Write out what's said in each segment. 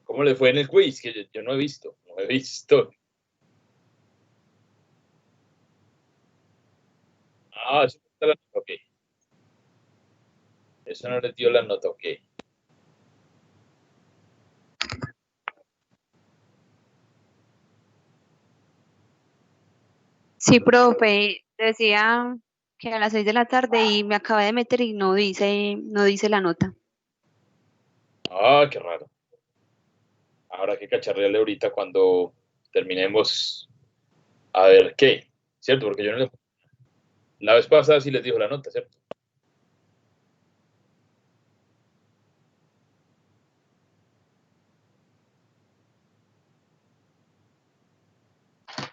¿Cómo le fue en el quiz? Que yo no he visto, no he visto. Ah, eso no la nota, ok. Eso no les dio la nota, ok. Sí, profe, decía que a las 6 de la tarde y me acabé de meter y no dice la nota. Ah, qué raro. Habrá que cacharrearle ahorita cuando terminemos a ver qué, ¿cierto? Porque yo no le... La vez pasada sí les dijo la nota, ¿cierto?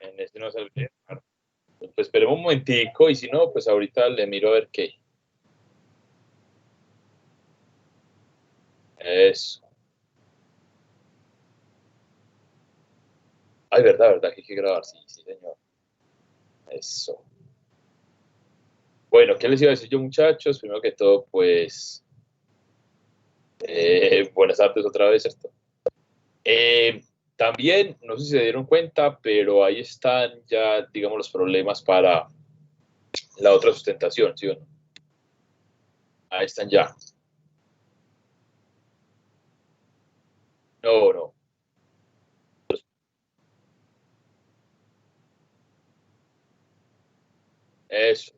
En este no sale. Pues esperemos un momentico y si no, pues ahorita le miro a ver qué. Eso. Ay, verdad, que hay que grabar, sí, sí, señor. Eso. Bueno, ¿qué les iba a decir yo, muchachos? Primero que todo, pues, buenas tardes otra vez, ¿cierto? Eh, También, no sé si se dieron cuenta, pero ahí están ya, digamos, los problemas para la otra sustentación, ¿sí o no? Ahí están ya. No, no. Eso.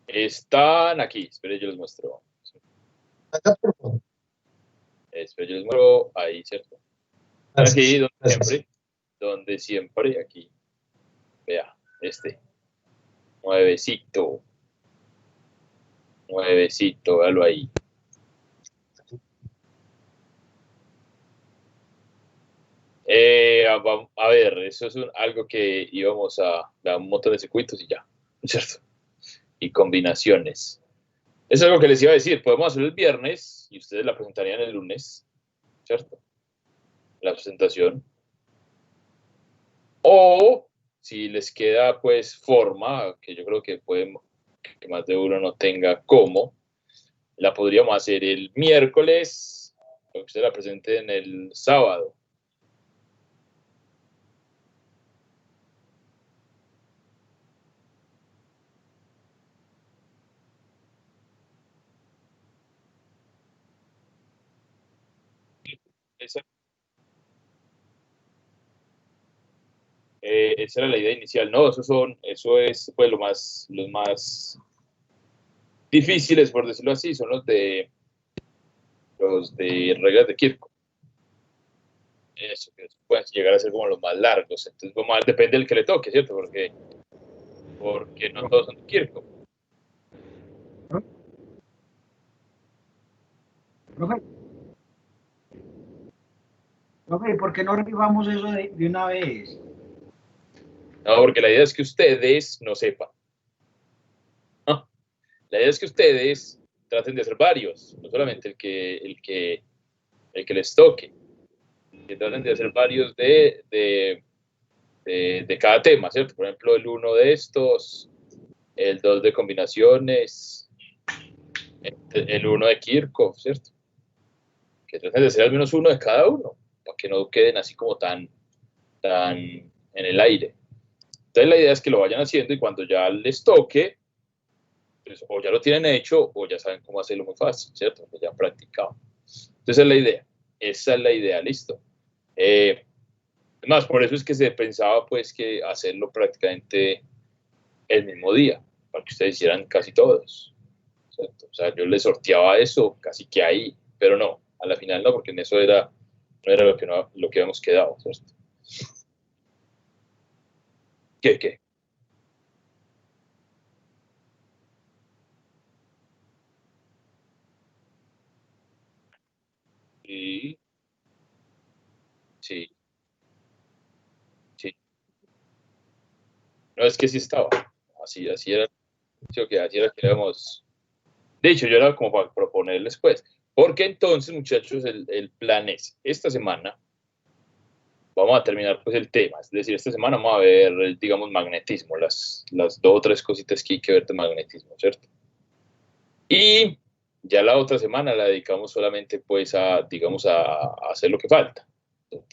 Están aquí. Esperen, yo les muestro. Esperen, yo les muestro ahí, ¿cierto? Están aquí donde siempre. Donde siempre, aquí. Vea, este. Nuevecito. Nuevecito, véalo ahí. A ver, eso es algo que íbamos a dar un montón de circuitos y ya, ¿cierto? Y combinaciones. Es algo que les iba a decir, podemos hacerlo el viernes y ustedes la presentarían el lunes, ¿cierto? La presentación. O si les queda pues forma, que yo creo que puede que más de uno no tenga cómo, la podríamos hacer el miércoles, o que ustedes la presenten el sábado. Esa, esa era la idea inicial. No, eso es pues los más difíciles, por decirlo así, son los de reglas de Kirchhoff. Eso, que pueden llegar a ser como los más largos. Entonces, vamos a ver, depende del que le toque, ¿cierto? Porque no todos son de Kirchhoff. Profe, profe, ¿por qué no revivamos eso de una vez? No, porque la idea es que ustedes no sepan. ¿No? La idea es que ustedes traten de hacer varios, no solamente el que les toque. Que traten de hacer varios de cada tema, ¿cierto? Por ejemplo, el uno de estos, el dos de combinaciones, el uno de Kirchhoff, ¿cierto? Que traten de hacer al menos uno de cada uno, para que no queden así como tan en el aire. Entonces la idea es que lo vayan haciendo y cuando ya les toque, pues, o ya lo tienen hecho o ya saben cómo hacerlo muy fácil, ¿cierto? Porque ya han practicado. Entonces es la idea. Esa es la idea, listo. Más, por eso es que se pensaba pues que hacerlo prácticamente el mismo día, para que ustedes hicieran casi todos. ¿Cierto? O sea, yo les sorteaba eso casi que ahí, pero no, a la final no, porque en eso no era lo que habíamos quedado, ¿cierto? ¿Qué? Sí, sí, sí. No es que sí estaba. Así era, sí, okay, así era que éramos. De hecho, yo era como para proponerles, pues. Porque entonces, muchachos, el plan es, esta semana vamos a terminar pues el tema. Es decir, esta semana vamos a ver, digamos, magnetismo, las dos o tres cositas que hay que ver de magnetismo, ¿cierto? Y Ya la otra semana la dedicamos solamente pues a, digamos, a hacer lo que falta.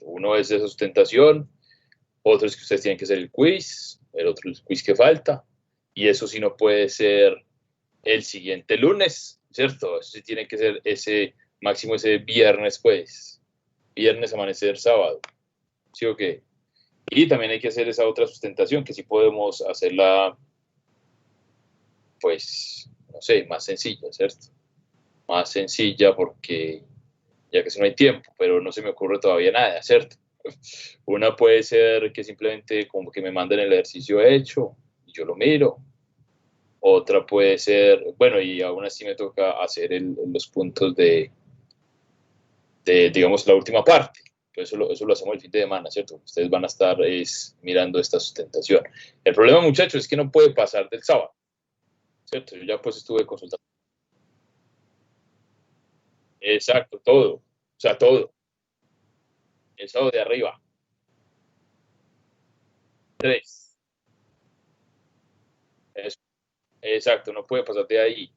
Uno es de sustentación, otro es que ustedes tienen que hacer el quiz, el otro es el quiz que falta, y eso sí no puede ser el siguiente lunes, ¿cierto? Eso sí tiene que ser ese máximo ese viernes, pues, viernes, amanecer, sábado, ¿sí o qué? Y también hay que hacer esa otra sustentación, que sí podemos hacerla, pues, no sé, más sencilla, ¿cierto? Más sencilla porque ya que si no hay tiempo, pero no se me ocurre todavía nada, ¿cierto? Una puede ser que simplemente como que me manden el ejercicio hecho y yo lo miro. Otra puede ser, bueno, y aún así me toca hacer los puntos digamos, la última parte. Eso lo hacemos el fin de semana, ¿cierto? Ustedes van a estar mirando esta sustentación. El problema, muchachos, es que no puede pasar del sábado, ¿cierto? Yo ya pues estuve consultando. Exacto, todo. O sea, todo. El sábado de arriba. 3. Exacto, no puede pasar de ahí.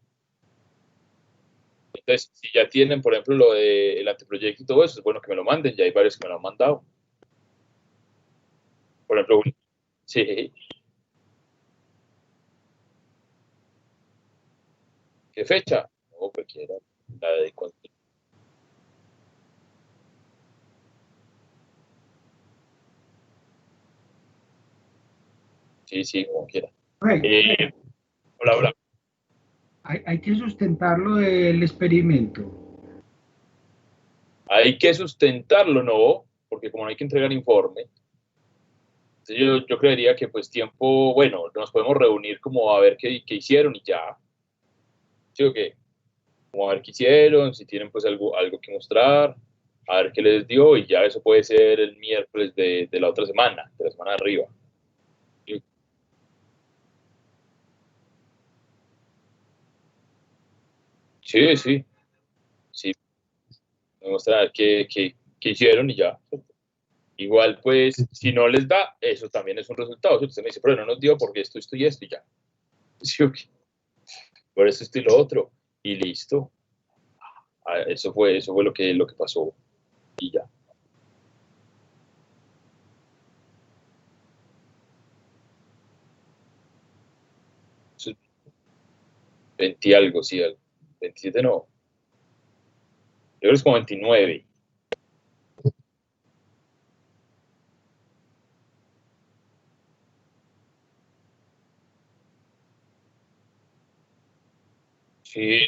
Entonces, si ya tienen, por ejemplo, lo del anteproyecto y todo eso, es bueno que me lo manden. Ya hay varios que me lo han mandado. Por ejemplo, sí, ¿qué fecha? No, cualquiera. La de sí, sí, como quiera. Ok, Hola, hola. hay que sustentar lo del experimento. Hay que sustentarlo, ¿no? Porque como no hay que entregar informe, entonces yo creería que pues tiempo, bueno, nos podemos reunir como a ver qué hicieron y ya. ¿Sí o qué? Como a ver qué hicieron, si tienen pues algo que mostrar, a ver qué les dio y ya eso puede ser el miércoles de la otra semana, de la semana de arriba. Sí, sí, sí, me mostrar qué hicieron y ya. Igual, pues, si no les da, eso también es un resultado. Si usted me dice, pero no nos dio porque esto y esto y ya. Sí, ok. Por esto y lo otro. Y listo. Ah, eso fue lo que pasó. Y ya. Eso es 20 algo, sí, algo. 27 no. Yo creo que es como 29. Sí.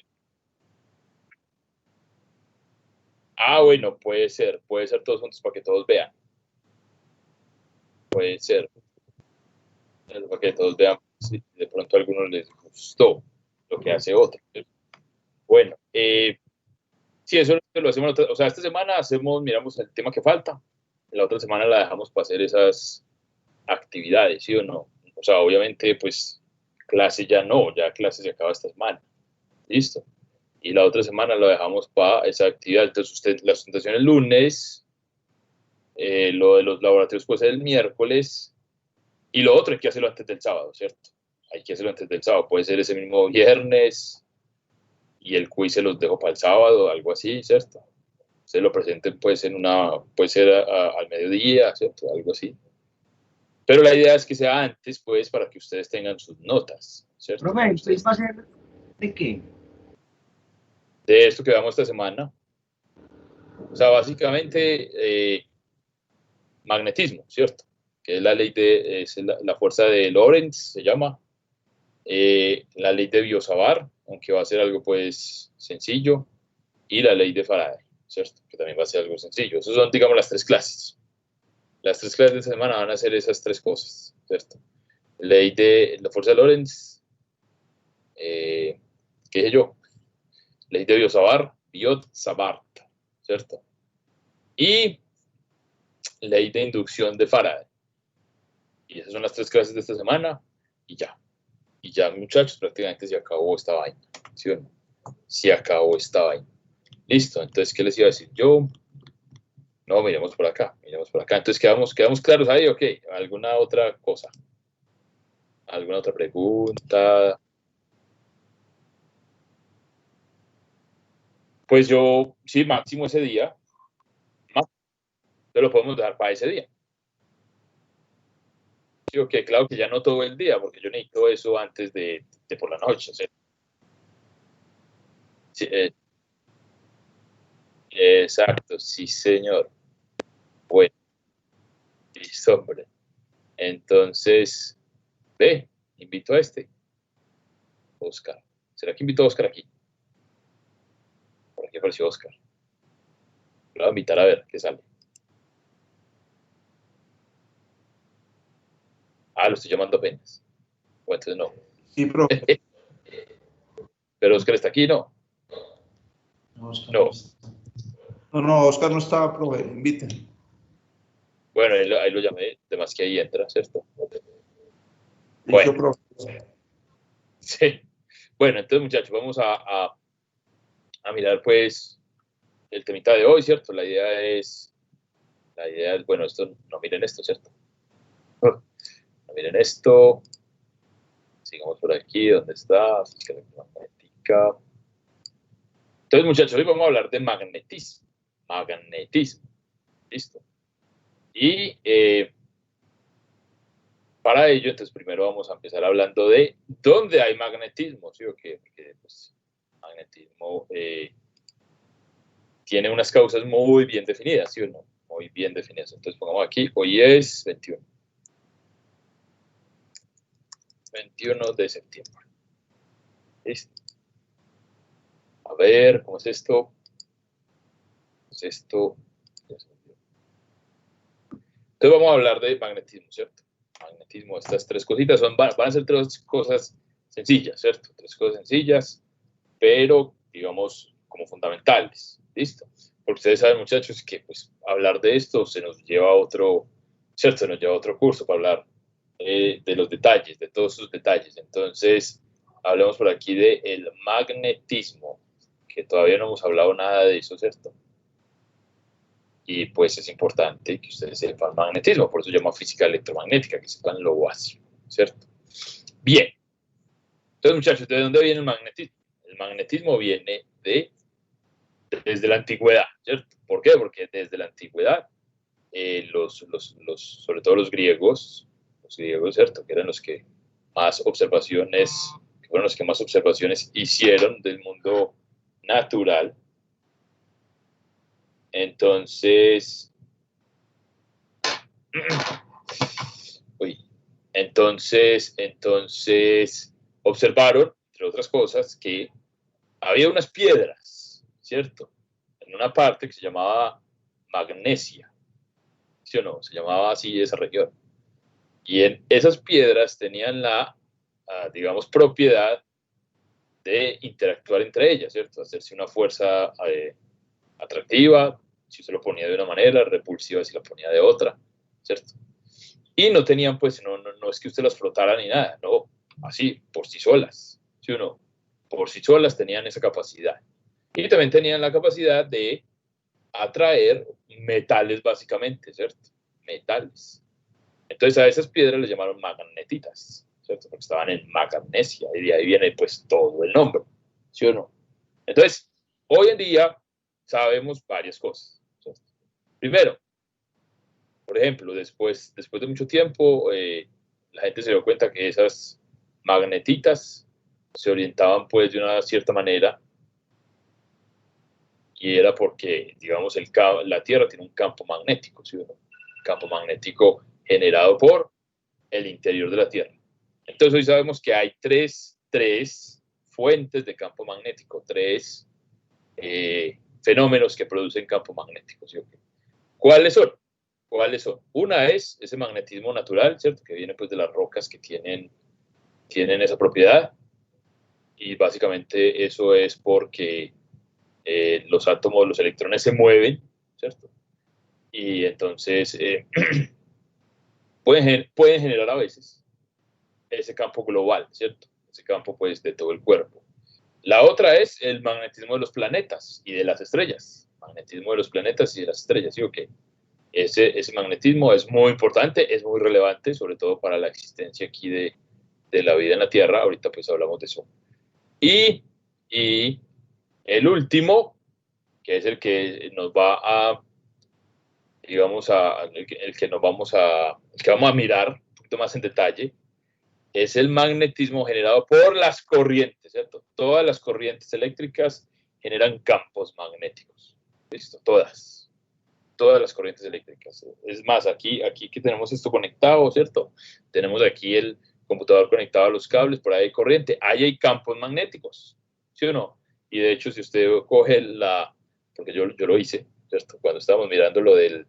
Ah, bueno, puede ser todos juntos para que todos vean. Puede ser, para que todos vean si de pronto a algunos les gustó lo que hace otro. Bueno, sí, eso lo hacemos, o sea, esta semana miramos el tema que falta, la otra semana la dejamos para hacer esas actividades, ¿sí o no? O sea, obviamente, pues, clase ya no, ya clase se acaba esta semana, ¿listo? Y la otra semana lo dejamos para esa actividad, entonces usted, la presentación el lunes, lo de los laboratorios puede ser el miércoles, y lo otro hay que hacerlo antes del sábado, ¿cierto? Hay que hacerlo antes del sábado, puede ser ese mismo viernes, y el quiz se los dejo para el sábado, algo así, ¿cierto? Se lo presenten pues puede ser al mediodía, ¿cierto? Algo así. Pero la idea es que sea antes, pues, para que ustedes tengan sus notas, ¿cierto? Profe, Para que ¿entonces ustedes, va a ser de qué? de esto que vamos esta semana, o sea, básicamente magnetismo, ¿cierto? Que es la ley es la fuerza de Lorentz, se llama, la ley de Biot-Savart, aunque va a ser algo pues sencillo, y la ley de Faraday, ¿cierto? Que también va a ser algo sencillo. Esas son, digamos, las tres clases. Las tres clases de esta semana van a ser esas tres cosas, ¿cierto? Ley de la fuerza de Lorentz, ¿qué dije yo? Ley de Biot-Savart, ¿cierto? Y ley de inducción de Faraday. Y esas son las tres clases de esta semana y ya. Y ya, muchachos, prácticamente se acabó esta vaina. ¿Sí o no? Se acabó esta vaina. Listo, entonces, ¿qué les iba a decir yo? No, miremos por acá, miremos por acá. Entonces, quedamos claros ahí, ok. ¿Alguna otra cosa? ¿Alguna otra pregunta? Pues yo, sí, máximo ese día, te lo podemos dejar para ese día. Sí, ok, claro que ya no todo el día, porque yo necesito eso antes de por la noche. ¿Sí? Sí, exacto, sí, señor. Bueno, listo, hombre. Entonces, ve, invito a este, Oscar. ¿Será que invito a Oscar aquí? Por aquí apareció Oscar. Lo voy a invitar a ver qué sale. Ah, lo estoy llamando apenas. O entonces no. Sí, profe. Pero Oscar está aquí, ¿no? No, Oscar No. no está. No, Oscar no estaba, profe, inviten. Bueno, ahí lo llamé, además que ahí entra, ¿cierto? Listo, Bueno, profe. sí. Bueno, entonces, muchachos, vamos a mirar, pues, el temita de hoy, ¿cierto? La idea es, bueno, esto, no miren esto, ¿cierto? No miren esto. Sigamos por aquí, ¿dónde está? Física electromagnética. Entonces, muchachos, hoy vamos a hablar de magnetismo. Magnetismo. ¿Listo? Y para ello, entonces, primero vamos a empezar hablando de dónde hay magnetismo, ¿sí o qué? Porque, pues, magnetismo tiene unas causas muy bien definidas, ¿sí o no? Muy bien definidas. Entonces, pongamos aquí, hoy es 21 de septiembre. ¿Listo? A ver, ¿cómo es esto? ¿Cómo es esto? Entonces vamos a hablar de magnetismo, ¿cierto? Magnetismo, estas tres cositas van a ser tres cosas sencillas, ¿cierto? Tres cosas sencillas, pero digamos como fundamentales, ¿listo? Porque ustedes saben, muchachos, que pues hablar de esto se nos lleva a otro, ¿cierto? Se nos lleva a otro curso para hablar de los detalles, de todos sus detalles. Entonces, hablemos por aquí de el magnetismo, que todavía no hemos hablado nada de eso, ¿cierto? Y pues es importante que ustedes sepan magnetismo, por eso se llama física electromagnética, que sepan lo básico, ¿cierto? Bien. Entonces, muchachos, ¿de dónde viene el magnetismo? El magnetismo viene desde la antigüedad, ¿cierto? ¿Por qué? Porque desde la antigüedad, sobre todo los griegos, ¿cierto? Que eran los que más observaciones, que fueron los que más observaciones hicieron del mundo natural. Entonces, entonces observaron, entre otras cosas, que había unas piedras, ¿cierto? En una parte que se llamaba Magnesia, ¿sí o no? Se llamaba así esa región. Y en esas piedras tenían la, digamos, propiedad de interactuar entre ellas, ¿cierto? Hacerse una fuerza atractiva, si se lo ponía de una manera, repulsiva si la ponía de otra, ¿cierto? Y no tenían, pues, no es que usted las frotara ni nada, no, así, por sí solas, ¿sí o no? Por sí solas tenían esa capacidad. Y también tenían la capacidad de atraer metales, básicamente, ¿cierto? Metales. Entonces a esas piedras les llamaron magnetitas, ¿cierto? Porque estaban en magnesia, y de ahí viene, pues, todo el nombre, ¿sí o no? Entonces, hoy en día sabemos varias cosas, ¿cierto? Primero, por ejemplo, después de mucho tiempo, la gente se dio cuenta que esas magnetitas se orientaban pues de una cierta manera y era porque, digamos, la Tierra tiene un campo magnético, ¿sí? Un campo magnético generado por el interior de la Tierra. Entonces hoy sabemos que hay tres fuentes de campo magnético, tres fenómenos que producen campo magnético, ¿sí? ¿Cuáles son? ¿Cuáles son? Una es ese magnetismo natural, ¿cierto? Que viene pues de las rocas que tienen esa propiedad. Y básicamente eso es porque los átomos, los electrones se mueven, ¿cierto? Y entonces pueden generar a veces ese campo global, ¿cierto? Ese campo pues de todo el cuerpo. La otra es el magnetismo de los planetas y de las estrellas. Magnetismo de los planetas y de las estrellas, ¿sí o qué? Ese magnetismo es muy importante, es muy relevante, sobre todo para la existencia aquí de la vida en la Tierra. Ahorita pues hablamos de eso. Y el último que es el que nos va a, digamos, el que vamos a mirar un poquito más en detalle, es el magnetismo generado por las corrientes, ¿cierto? Todas las corrientes eléctricas generan campos magnéticos. ¿Listo? Todas las corrientes eléctricas. Es más, aquí que tenemos esto conectado, ¿cierto? Tenemos aquí el computador conectado a los cables, por ahí hay corriente, ahí hay campos magnéticos, ¿sí o no? Y de hecho, si usted coge porque yo lo hice, ¿cierto? Cuando estábamos mirando lo del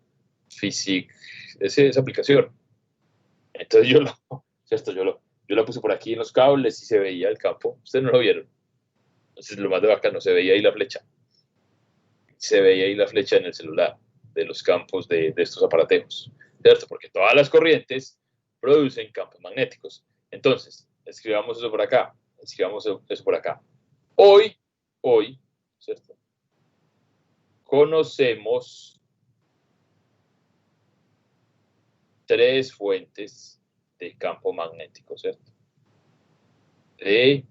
Physics, esa aplicación. Entonces ¿cierto? Yo la puse por aquí en los cables y se veía el campo. Ustedes no lo vieron. Entonces, lo más de bacano, se veía ahí la flecha. Se veía ahí la flecha en el celular de los campos de estos aparatejos, ¿cierto? Porque todas las corrientes producen campos magnéticos. Entonces, escribamos eso por acá. Escribamos eso por acá. Hoy, ¿cierto? Conocemos 3 fuentes de campo magnético, ¿cierto? De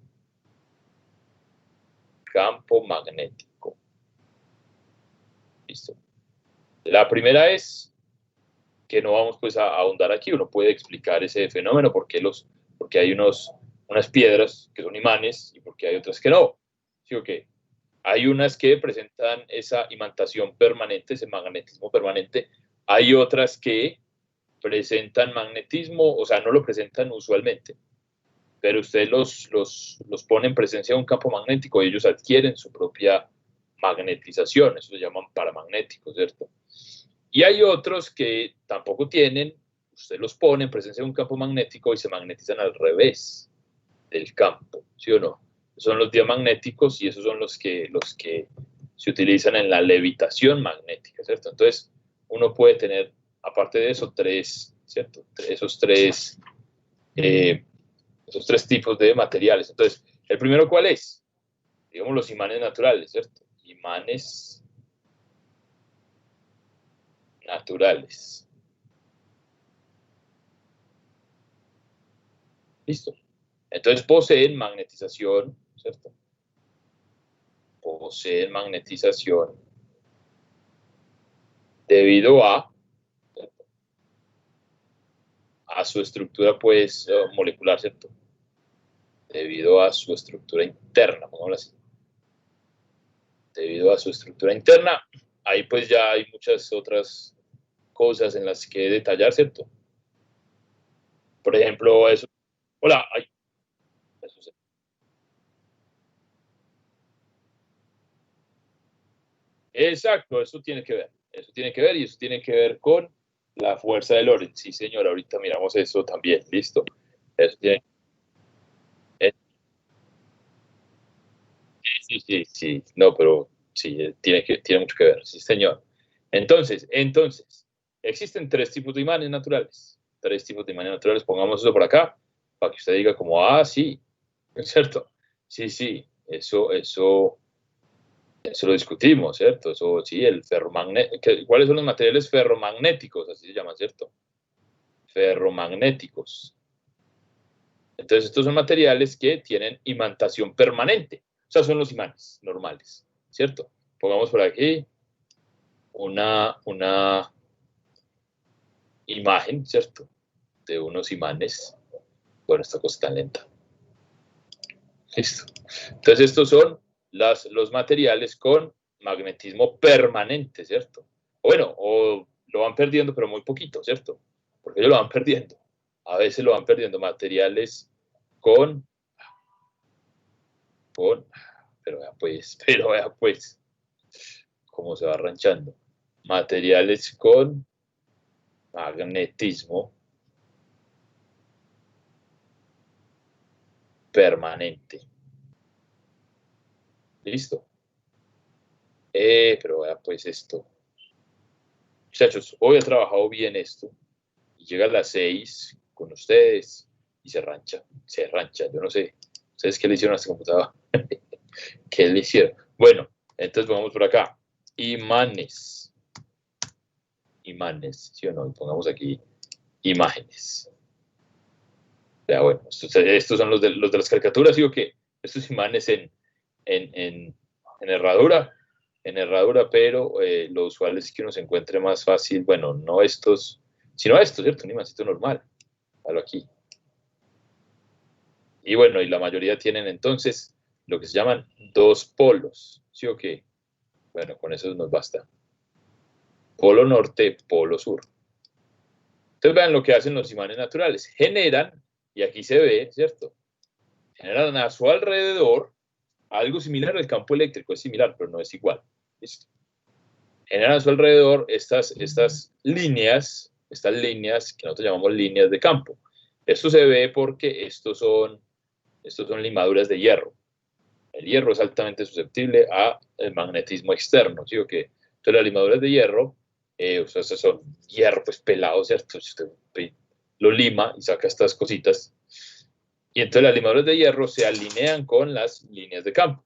campo magnético. Listo. La primera es que no vamos pues a ahondar aquí, uno puede explicar ese fenómeno, porque hay unas piedras que son imanes y porque hay otras que no. ¿Sí o qué? Hay unas que presentan esa imantación permanente, ese magnetismo permanente. Hay otras que presentan magnetismo, o sea, no lo presentan usualmente, pero usted los pone en presencia de un campo magnético y ellos adquieren su propia magnetización, eso se llaman paramagnéticos, ¿cierto? Y hay otros que tampoco tienen, usted los pone en presencia de un campo magnético y se magnetizan al revés del campo, ¿sí o no? Son los diamagnéticos y esos son los que se utilizan en la levitación magnética, ¿cierto? Entonces, uno puede tener, aparte de eso, 3, ¿cierto? Esos tres tipos de materiales. Entonces, ¿el primero cuál es? Digamos los imanes naturales, ¿cierto? Imanes naturales. Listo. Entonces poseen magnetización, ¿cierto? Poseen magnetización debido a su estructura, pues, molecular, ¿cierto? Debido a su estructura interna, pongámoslo así. Debido a su estructura interna, ahí pues ya hay muchas otras cosas en las que detallar, ¿cierto? Por ejemplo, eso. Hola, ay. Eso sí. Exacto, eso tiene que ver. Eso tiene que ver y eso tiene que ver con la fuerza de Lorentz. Sí, señor, ahorita miramos eso también. Listo. Eso tiene. Sí. No, pero sí, tiene mucho que ver. Sí, señor. Entonces, existen 3 tipos de imanes naturales. 3 tipos de imanes naturales. Pongamos eso por acá para que usted diga como, sí, ¿es cierto? Sí, eso lo discutimos, ¿cierto? Eso sí, el ferromagnético. ¿Cuáles son los materiales ferromagnéticos? Así se llaman, ¿cierto? Ferromagnéticos. Entonces, estos son materiales que tienen imantación permanente. O sea, son los imanes normales, ¿cierto? Pongamos por aquí una imagen, ¿cierto? De unos imanes. Bueno, esta cosa está lenta. Listo. Entonces, estos son los materiales con magnetismo permanente, ¿cierto? O lo van perdiendo, pero muy poquito, ¿cierto? Porque ellos lo van perdiendo. A veces lo van perdiendo materiales con pero vea pues, cómo se va arranchando. Materiales con magnetismo permanente. Listo. Pero vea pues esto. Muchachos, hoy he trabajado bien esto. Y llega a las 6 con ustedes y se rancha. Yo no sé. ¿Ustedes qué le hicieron a este computador? ¿Qué le hicieron? Bueno, entonces vamos por acá. Imanes, ¿sí o no? Pongamos aquí imágenes. Ya, bueno, estos son los de las caricaturas, ¿sí o qué? Estos imanes en herradura en herradura, pero lo usual es que uno se encuentre más fácil, bueno, no estos, sino estos, ¿cierto? Un imancito normal, algo aquí. Y bueno, y la mayoría tienen entonces lo que se llaman dos polos, ¿sí o qué? Bueno, con eso nos basta. Polo norte, polo sur. Entonces vean lo que hacen los imanes naturales. Generan, y aquí se ve, ¿cierto? Generan a su alrededor algo similar al campo eléctrico, es similar, pero no es igual. ¿Listo? Generan a su alrededor estas líneas que nosotros llamamos líneas de campo. Esto se ve porque estos son limaduras de hierro. El hierro es altamente susceptible al magnetismo externo, ¿sí o qué? Entonces las limaduras de hierro, o sea, estos son hierro pues pelado, ¿cierto? Usted lo lima y saca estas cositas. Y entonces las limaduras de hierro se alinean con las líneas de campo.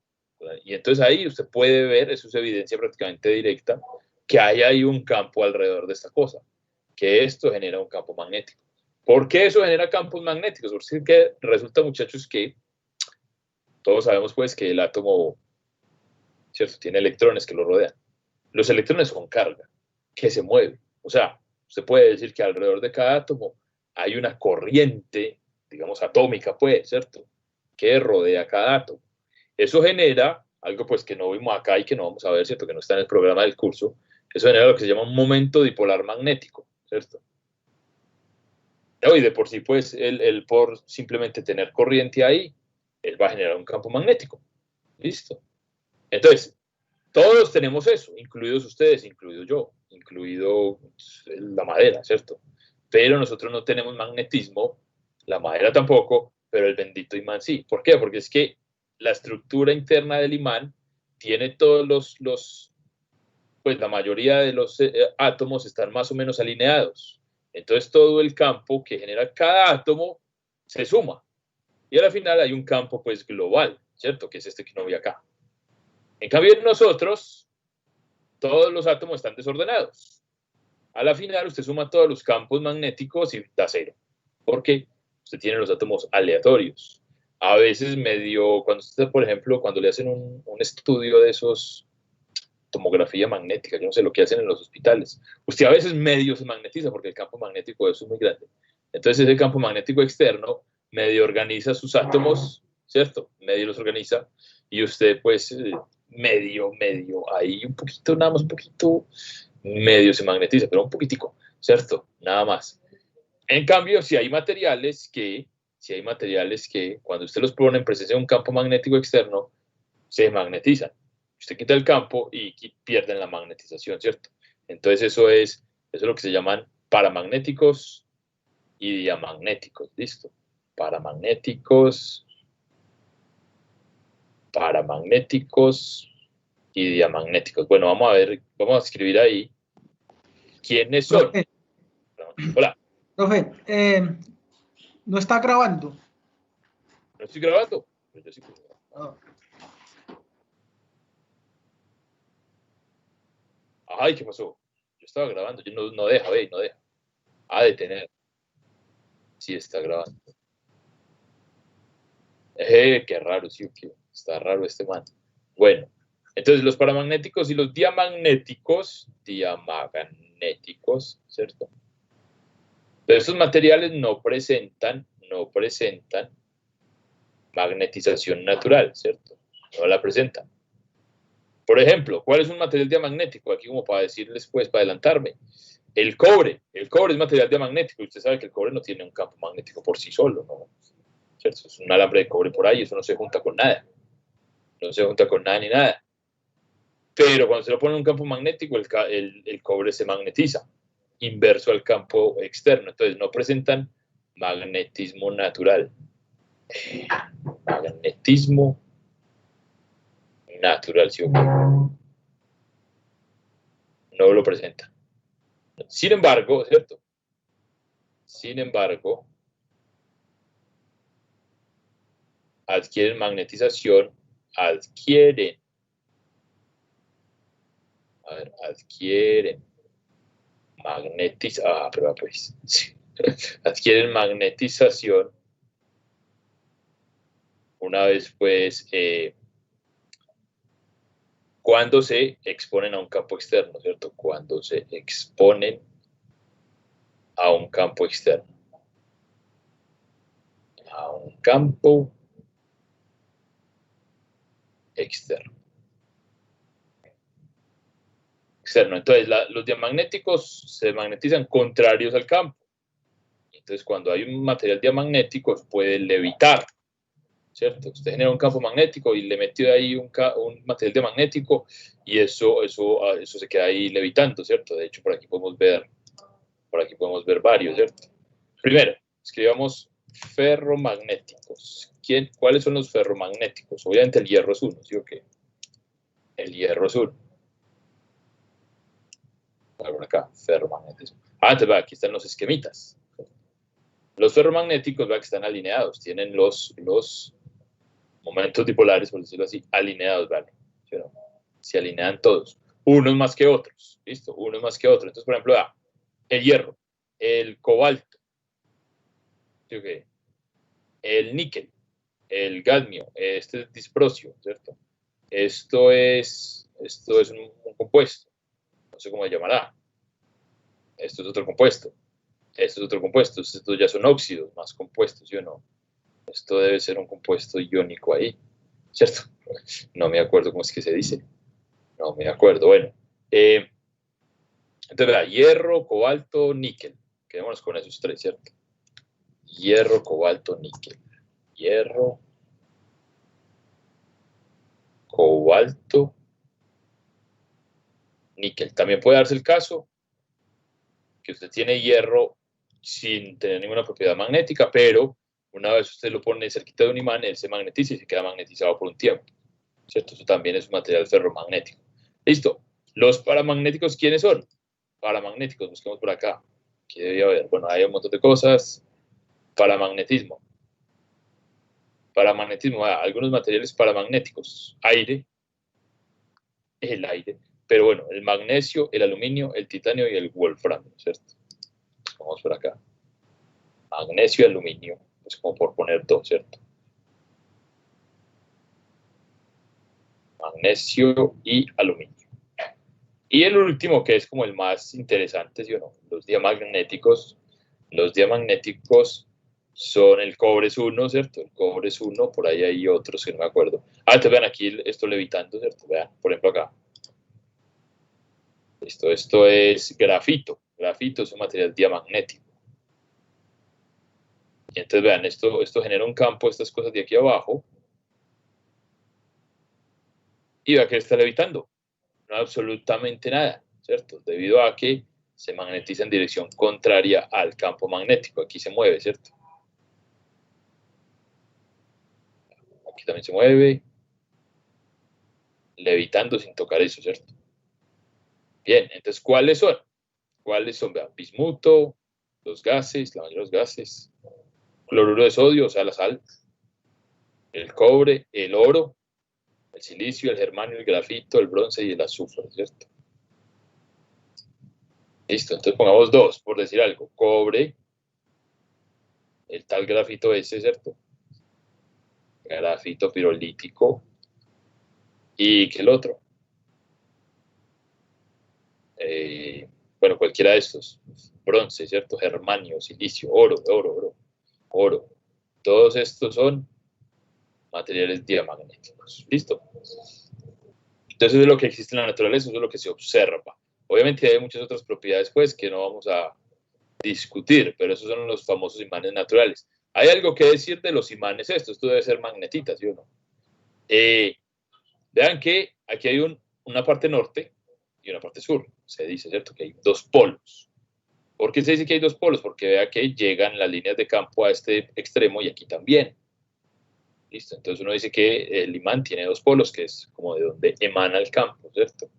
Y entonces ahí usted puede ver, eso es evidencia prácticamente directa, que hay ahí un campo alrededor de esta cosa, que esto genera un campo magnético. ¿Por qué eso genera campos magnéticos? Porque resulta, muchachos, que todos sabemos pues que el átomo, ¿cierto?, tiene electrones que lo rodean. Los electrones son carga, que se mueve. O sea, usted puede decir que alrededor de cada átomo hay una corriente, digamos, atómica, pues, ¿cierto?, que rodea cada átomo. Eso genera algo pues que no vimos acá y que no vamos a ver, ¿cierto?, que no está en el programa del curso. Eso genera lo que se llama un momento dipolar magnético, ¿cierto? Y de por sí, pues, por simplemente tener corriente ahí, él va a generar un campo magnético. ¿Listo? Entonces, todos tenemos eso, incluidos ustedes, incluido yo, incluido la madera, ¿cierto? Pero nosotros no tenemos magnetismo, la madera tampoco, pero el bendito imán sí. ¿Por qué? Porque es que la estructura interna del imán tiene todos pues la mayoría de los átomos están más o menos alineados. Entonces todo el campo que genera cada átomo se suma. Y al final hay un campo pues global, ¿cierto? Que es este que no vi acá. En cambio en nosotros, todos los átomos están desordenados. A la final usted suma todos los campos magnéticos y da cero. Porque usted tiene los átomos aleatorios. A veces cuando usted, por ejemplo, cuando le hacen un estudio de esos, tomografía magnética, yo no sé lo que hacen en los hospitales, usted a veces medio se magnetiza porque el campo magnético de eso es muy grande. Entonces ese campo magnético externo medio organiza sus átomos, ¿cierto? Medio los organiza y usted pues medio, ahí un poquito, nada más un poquito, medio se magnetiza, pero un poquitico, ¿cierto? Nada más. En cambio, si hay materiales que cuando usted los pone en presencia de un campo magnético externo, se magnetizan. Usted quita el campo y pierden la magnetización, ¿cierto? Entonces eso es lo que se llaman paramagnéticos y diamagnéticos, ¿listo? Paramagnéticos y diamagnéticos. Bueno, vamos a escribir ahí quiénes son. Profe, Hola. profe, no está grabando. ¿No estoy grabando? Pues yo sí puedo grabar. Ah, Ay, ¿qué pasó? Yo estaba grabando, yo no deja, no deja. Detener. Sí, está grabando. Qué raro, sí, que está raro este man. Bueno, entonces los paramagnéticos y los diamagnéticos, ¿cierto? Pero estos materiales no presentan magnetización natural, ¿cierto? No la presentan. Por ejemplo, ¿cuál es un material diamagnético? Aquí como para decirles, pues, para adelantarme. El cobre es material diamagnético. Usted sabe que el cobre no tiene un campo magnético por sí solo, ¿no? ¿Cierto? Es un alambre de cobre por ahí, eso no se junta con nada. No se junta con nada ni nada. Pero cuando se lo pone en un campo magnético, el cobre se magnetiza, inverso al campo externo. Entonces no presentan magnetismo natural. Magnetismo natural, ¿sí o qué? No lo presenta. Sin embargo, ¿cierto? Sin embargo, adquieren magnetización, adquieren adquieren magnetización una vez pues cuando se exponen a un campo externo, ¿cierto? Cuando se exponen a un campo externo. A un campo externo. Entonces, los diamagnéticos se magnetizan contrarios al campo. Entonces, cuando hay un material diamagnético, puede levitar, ¿cierto? Usted genera un campo magnético y le metió ahí un material diamagnético y eso se queda ahí levitando, ¿cierto? De hecho, por aquí podemos ver varios, ¿cierto? Primero, escribamos ferromagnéticos. ¿Cuáles son los ferromagnéticos? Obviamente el hierro es uno, ¿sí o qué? El hierro es uno. Por acá, ferromagnetismo. Entonces, aquí están los esquemitas. Los ferromagnéticos, que están alineados, tienen los momentos dipolares, por decirlo así, alineados, ¿vale? ¿Sí o no? Se alinean todos. Unos más que otros, ¿listo? Uno más que otro. Entonces, por ejemplo, el hierro, el cobalto, ¿sí o qué? El níquel, el cadmio, este es disprosio, ¿cierto? Esto es un compuesto, no sé cómo se llamará. Esto es otro compuesto. Esto es otro compuesto. Estos ya son óxidos más compuestos, ¿sí o no? Esto debe ser un compuesto iónico ahí, ¿cierto? No me acuerdo cómo es que se dice. No me acuerdo. Bueno. Entonces, hierro, cobalto, níquel. Quedémonos con esos tres, ¿cierto? Hierro, cobalto, níquel. Hierro, cobalto, níquel. También puede darse el caso que usted tiene hierro sin tener ninguna propiedad magnética, pero una vez usted lo pone cerquita de un imán, él se magnetiza y se queda magnetizado por un tiempo, ¿cierto? Eso también es un material ferromagnético. Listo. Los paramagnéticos, ¿quiénes son? Paramagnéticos, busquemos por acá. Aquí debe haber. Bueno, hay un montón de cosas. Paramagnetismo. Paramagnetismo, algunos materiales paramagnéticos. Aire. El aire. Pero bueno, el magnesio, el aluminio, el titanio y el wolframio, ¿cierto? Vamos por acá. Magnesio y aluminio. Es como por poner dos, ¿cierto? Magnesio y aluminio. Y el último, que es como el más interesante, ¿sí o no? Los diamagnéticos. Los diamagnéticos son el cobre es uno, ¿cierto? El cobre es uno, por ahí hay otros que no me acuerdo. Entonces vean aquí esto levitando, ¿cierto? Vean, por ejemplo acá. Esto es grafito. Grafito es un material diamagnético. Y entonces vean, esto genera un campo, estas cosas de aquí abajo. Y vea que está levitando. No absolutamente nada, ¿cierto? Debido a que se magnetiza en dirección contraria al campo magnético. Aquí se mueve, ¿cierto? Aquí también se mueve. Levitando sin tocar eso, ¿cierto? Bien, entonces, ¿cuáles son? ¿Cuáles son? Vean, bismuto, los gases, la mayoría de los gases, cloruro de sodio, o sea, la sal, el cobre, el oro, el silicio, el germanio, el grafito, el bronce y el azufre, ¿cierto? Listo, entonces pongamos dos, por decir algo. Cobre, el tal grafito ese, ¿cierto? Grafito pirolítico. ¿Y qué el otro? Bueno, cualquiera de estos. Bronce, ¿cierto? Germanio, silicio, oro. Todos estos son materiales diamagnéticos. ¿Listo? Entonces, eso es lo que existe en la naturaleza, eso es lo que se observa. Obviamente hay muchas otras propiedades, pues, que no vamos a discutir, pero esos son los famosos imanes naturales. Hay algo que decir de los imanes esto debe ser magnetita, ¿sí o no? Vean que aquí hay una parte norte y una parte sur, se dice, ¿cierto? Que hay dos polos. ¿Por qué se dice que hay dos polos? Porque vea que llegan las líneas de campo a este extremo y aquí también. ¿Listo? Entonces uno dice que el imán tiene dos polos, que es como de donde emana el campo, ¿cierto?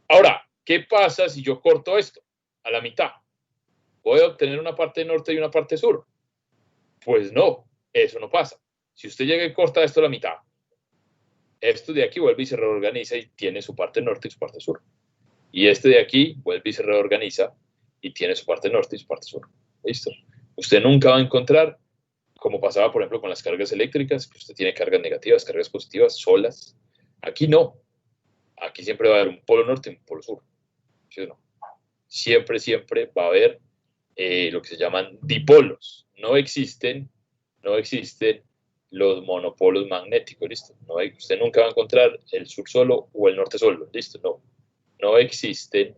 Ahora, ¿qué pasa si yo corto esto a la mitad? ¿Voy a obtener una parte norte y una parte sur? Pues no, eso no pasa. Si usted llega y corta esto a la mitad, esto de aquí vuelve y se reorganiza y tiene su parte norte y su parte sur. Y este de aquí vuelve y se reorganiza y tiene su parte norte y su parte sur. ¿Listo? Usted nunca va a encontrar, como pasaba, por ejemplo, con las cargas eléctricas, que usted tiene cargas negativas, cargas positivas, solas. Aquí no. aquí siempre va a haber un polo norte y un polo sur, ¿sí o no? Siempre va a haber lo que se llaman dipolos. No existen los monopolos magnéticos, ¿listo? Usted nunca va a encontrar el sur solo o el norte solo, ¿listo? No existen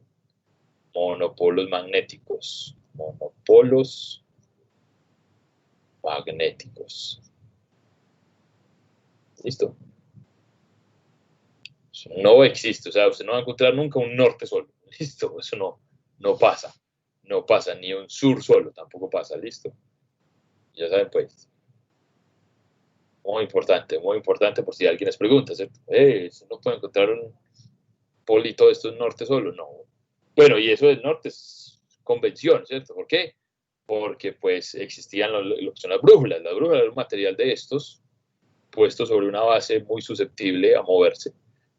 monopolos magnéticos. Monopolos magnéticos. ¿Listo? Eso no existe, o sea, usted no va a encontrar nunca un norte solo, ¿listo? Eso no pasa. No pasa, ni un sur solo tampoco pasa, ¿listo? Ya saben, pues. Muy importante por si alguien les pregunta, ¿cierto? No puede encontrar un polito de estos norte solo, no. Bueno, y eso del norte es convención, ¿cierto? ¿Por qué? Porque pues existían lo que son las brújulas. Las brújulas eran un material de estos puesto sobre una base muy susceptible a moverse.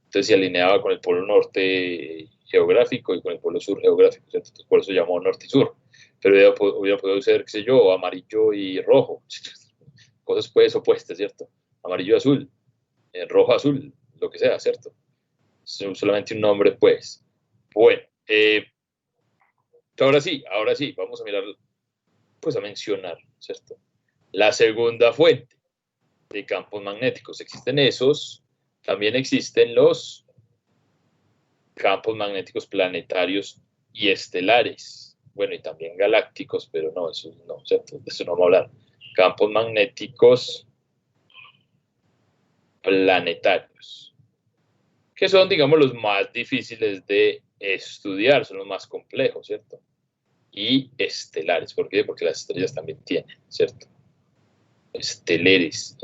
Entonces se alineaba con el polo norte geográfico y con el polo sur geográfico, ¿cierto? Entonces, por eso se llamó norte y sur. Pero hubiera podido ser, qué sé yo, amarillo y rojo. Cosas pues opuestas, ¿cierto? Amarillo y azul, rojo azul, lo que sea, ¿cierto? Solamente un nombre, pues. Bueno, ahora sí, vamos a mirar, pues a mencionar, ¿cierto? La segunda fuente de campos magnéticos. Existen esos, también existen los campos magnéticos planetarios y estelares. Bueno, y también galácticos, pero no, eso no, ¿cierto? De eso no vamos a hablar. Campos magnéticos planetarios, que son, digamos, los más difíciles de estudiar, son los más complejos, ¿cierto? Y estelares, ¿por qué? Porque las estrellas también tienen, ¿cierto? Estelares.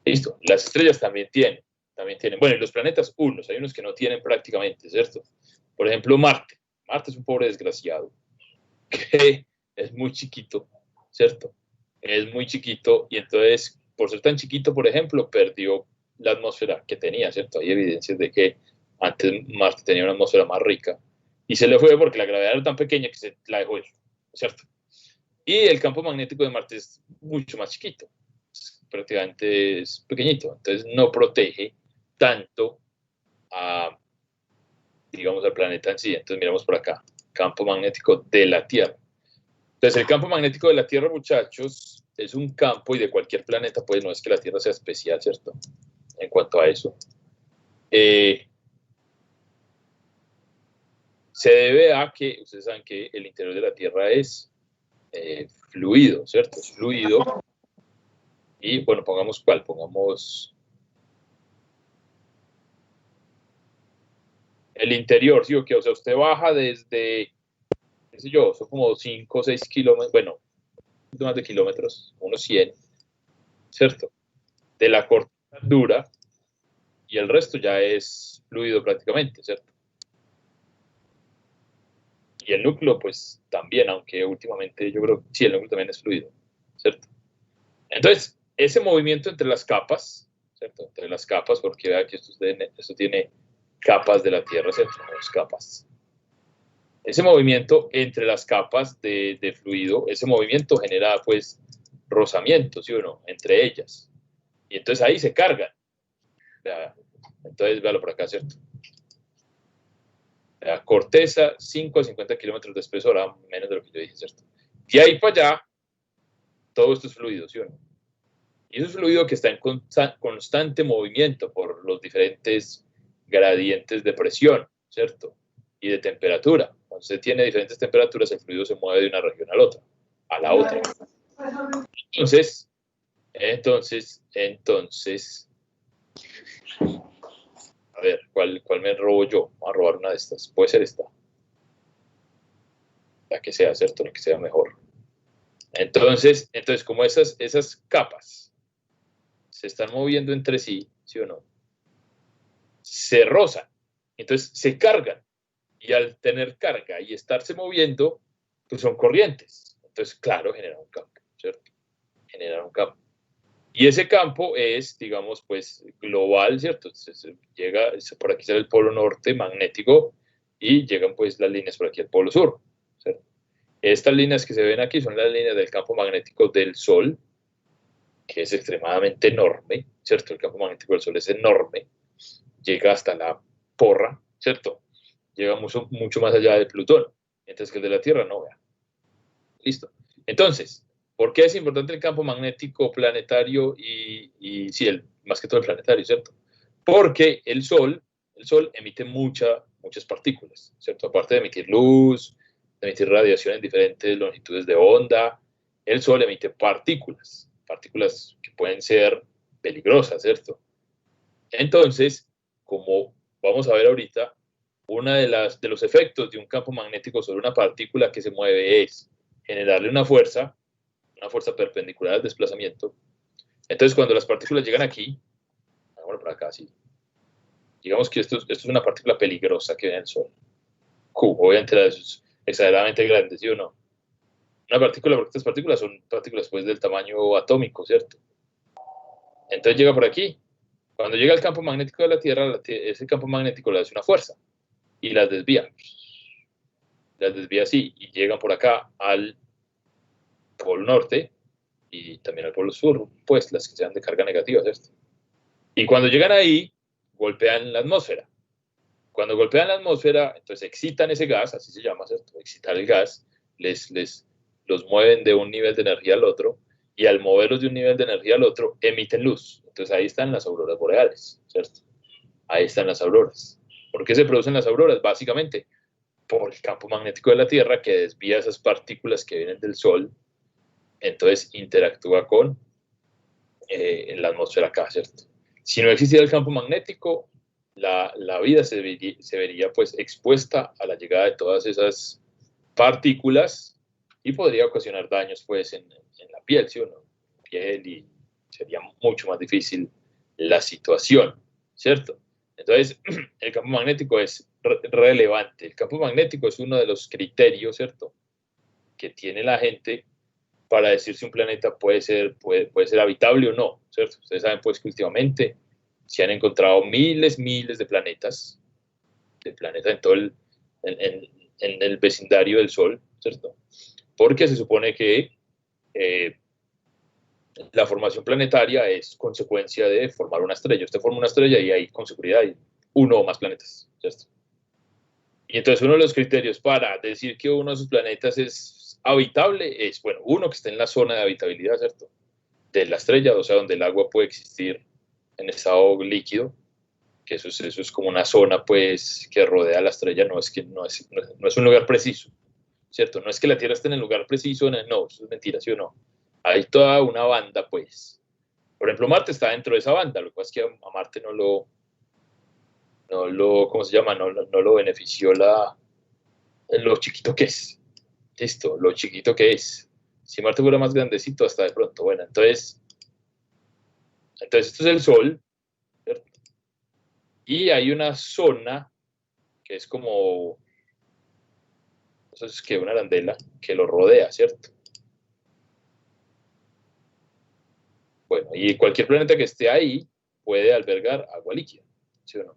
Listo, las estrellas también tienen. Bueno, y los planetas, hay unos que no tienen prácticamente, ¿cierto? Por ejemplo, Marte. Marte es un pobre desgraciado que es muy chiquito, ¿cierto? Es muy chiquito y entonces, por ser tan chiquito, por ejemplo, perdió la atmósfera que tenía, ¿cierto? Hay evidencias de que antes Marte tenía una atmósfera más rica y se le fue porque la gravedad era tan pequeña que se la dejó ir, ¿cierto? Y el campo magnético de Marte es mucho más chiquito, prácticamente es pequeñito, entonces no protege tanto digamos, al planeta en sí. Entonces miramos por acá, campo magnético de la Tierra. Entonces el campo magnético de la Tierra, muchachos, es un campo y de cualquier planeta, pues no es que la Tierra sea especial, ¿cierto? En cuanto a eso. Se debe a que, ustedes saben que el interior de la Tierra es fluido, ¿cierto? Es fluido. Y bueno, pongamos ¿cuál? Pongamos el interior, ¿sí o qué? O sea, usted baja desde, qué sé yo, son como 5 o 6 kilómetros, bueno, un poquito más de kilómetros, unos 100, ¿cierto? De la corteza dura y el resto ya es fluido prácticamente, ¿cierto? Y el núcleo, pues también, aunque últimamente yo creo que sí, el núcleo también es fluido, ¿cierto? Entonces, ese movimiento entre las capas, ¿cierto? Entre las capas, porque vea que esto tiene capas de la Tierra, ¿cierto? Dos capas. Ese movimiento entre las capas de fluido, ese movimiento genera, pues, rozamientos, ¿sí o no? Entre ellas. Y entonces ahí se cargan. Entonces, véalo por acá, ¿cierto? La corteza, 5 a 50 kilómetros de espesor, menos de lo que yo dije, ¿cierto? Y ahí para allá, todo esto es fluido, ¿sí o no? Y eso es fluido que está en constante movimiento por los diferentes gradientes de presión, ¿cierto? Y de temperatura. Cuando usted tiene diferentes temperaturas, el fluido se mueve de una región a la otra. Entonces, a ver, ¿cuál me robo yo? Voy a robar una de estas. Puede ser esta. La que sea, ¿cierto? La que sea mejor. Entonces como esas capas se están moviendo entre sí, ¿sí o no? Se rozan. Entonces se cargan. Y al tener carga y estarse moviendo, pues son corrientes. Entonces, claro, generan un campo, ¿cierto? Generan un campo. Y ese campo es, digamos, pues global, ¿cierto? Llega, por aquí sale el polo norte magnético y llegan pues las líneas por aquí al polo sur, ¿cierto? Estas líneas que se ven aquí son las líneas del campo magnético del Sol, que es extremadamente enorme, ¿cierto? El campo magnético del Sol es enorme, llega hasta la porra, ¿cierto? Llega mucho más allá de Plutón, mientras que el de la Tierra no, vea. Listo. Entonces, ¿por qué es importante el campo magnético planetario y sí, más que todo el planetario, ¿cierto? Porque el Sol emite muchas partículas, ¿cierto? Aparte de emitir luz, de emitir radiación en diferentes longitudes de onda, el Sol emite partículas que pueden ser peligrosas, ¿cierto? Entonces, como vamos a ver ahorita, uno de los efectos de un campo magnético sobre una partícula que se mueve es generarle una fuerza perpendicular al desplazamiento. Entonces, cuando las partículas llegan aquí, vamos por acá, sí. Digamos que esto es una partícula peligrosa que viene del Sol. Q, obviamente es exageradamente grande, ¿sí o no? Una partícula, porque estas partículas son partículas pues del tamaño atómico, ¿cierto? Entonces llega por aquí. Cuando llega al campo magnético de la Tierra, ese campo magnético le hace una fuerza y las desvía. Las desvía así y llegan por acá al polo norte y también al polo sur, pues las que sean de carga negativa, ¿cierto? Y cuando llegan ahí, golpean la atmósfera. Cuando golpean la atmósfera, entonces excitan ese gas, así se llama, ¿cierto? Excitar el gas, los mueven de un nivel de energía al otro, y al moverlos de un nivel de energía al otro, emiten luz. Entonces ahí están las auroras boreales, ¿cierto? Ahí están las auroras. ¿Por qué se producen las auroras? Básicamente por el campo magnético de la Tierra que desvía esas partículas que vienen del Sol, entonces interactúa con en la atmósfera acá, ¿cierto? Si no existiera el campo magnético, la vida se vería pues expuesta a la llegada de todas esas partículas y podría ocasionar daños pues en la piel, ¿sí o no? Piel, y sería mucho más difícil la situación, ¿cierto? Entonces, el campo magnético es relevante. El campo magnético es uno de los criterios, ¿cierto?, que tiene la gente para decir si un planeta puede ser habitable o no, ¿cierto? Ustedes saben pues que últimamente se han encontrado miles de planetas en todo en el vecindario del Sol, ¿cierto? Porque se supone que la formación planetaria es consecuencia de formar una estrella. Usted forma una estrella y hay con seguridad hay uno o más planetas, ¿cierto? Y entonces uno de los criterios para decir que uno de sus planetas es habitable es, bueno, uno que esté en la zona de habitabilidad, ¿cierto?, de la estrella, o sea, donde el agua puede existir en estado líquido, que eso es como una zona, pues, que rodea la estrella, no es un lugar preciso, ¿cierto? No es que la Tierra esté en el lugar preciso, no, eso es mentira, ¿sí o no? Hay toda una banda, pues. Por ejemplo, Marte está dentro de esa banda, lo que pasa es que a Marte no lo ¿cómo se llama? No lo benefició lo chiquito que es. Listo, lo chiquito que es. Si Marte fuera más grandecito, hasta de pronto. Bueno, entonces esto es el Sol, ¿cierto? Y hay una zona que es como, eso es que una arandela que lo rodea, ¿cierto? Bueno, y cualquier planeta que esté ahí puede albergar agua líquida, ¿sí o no?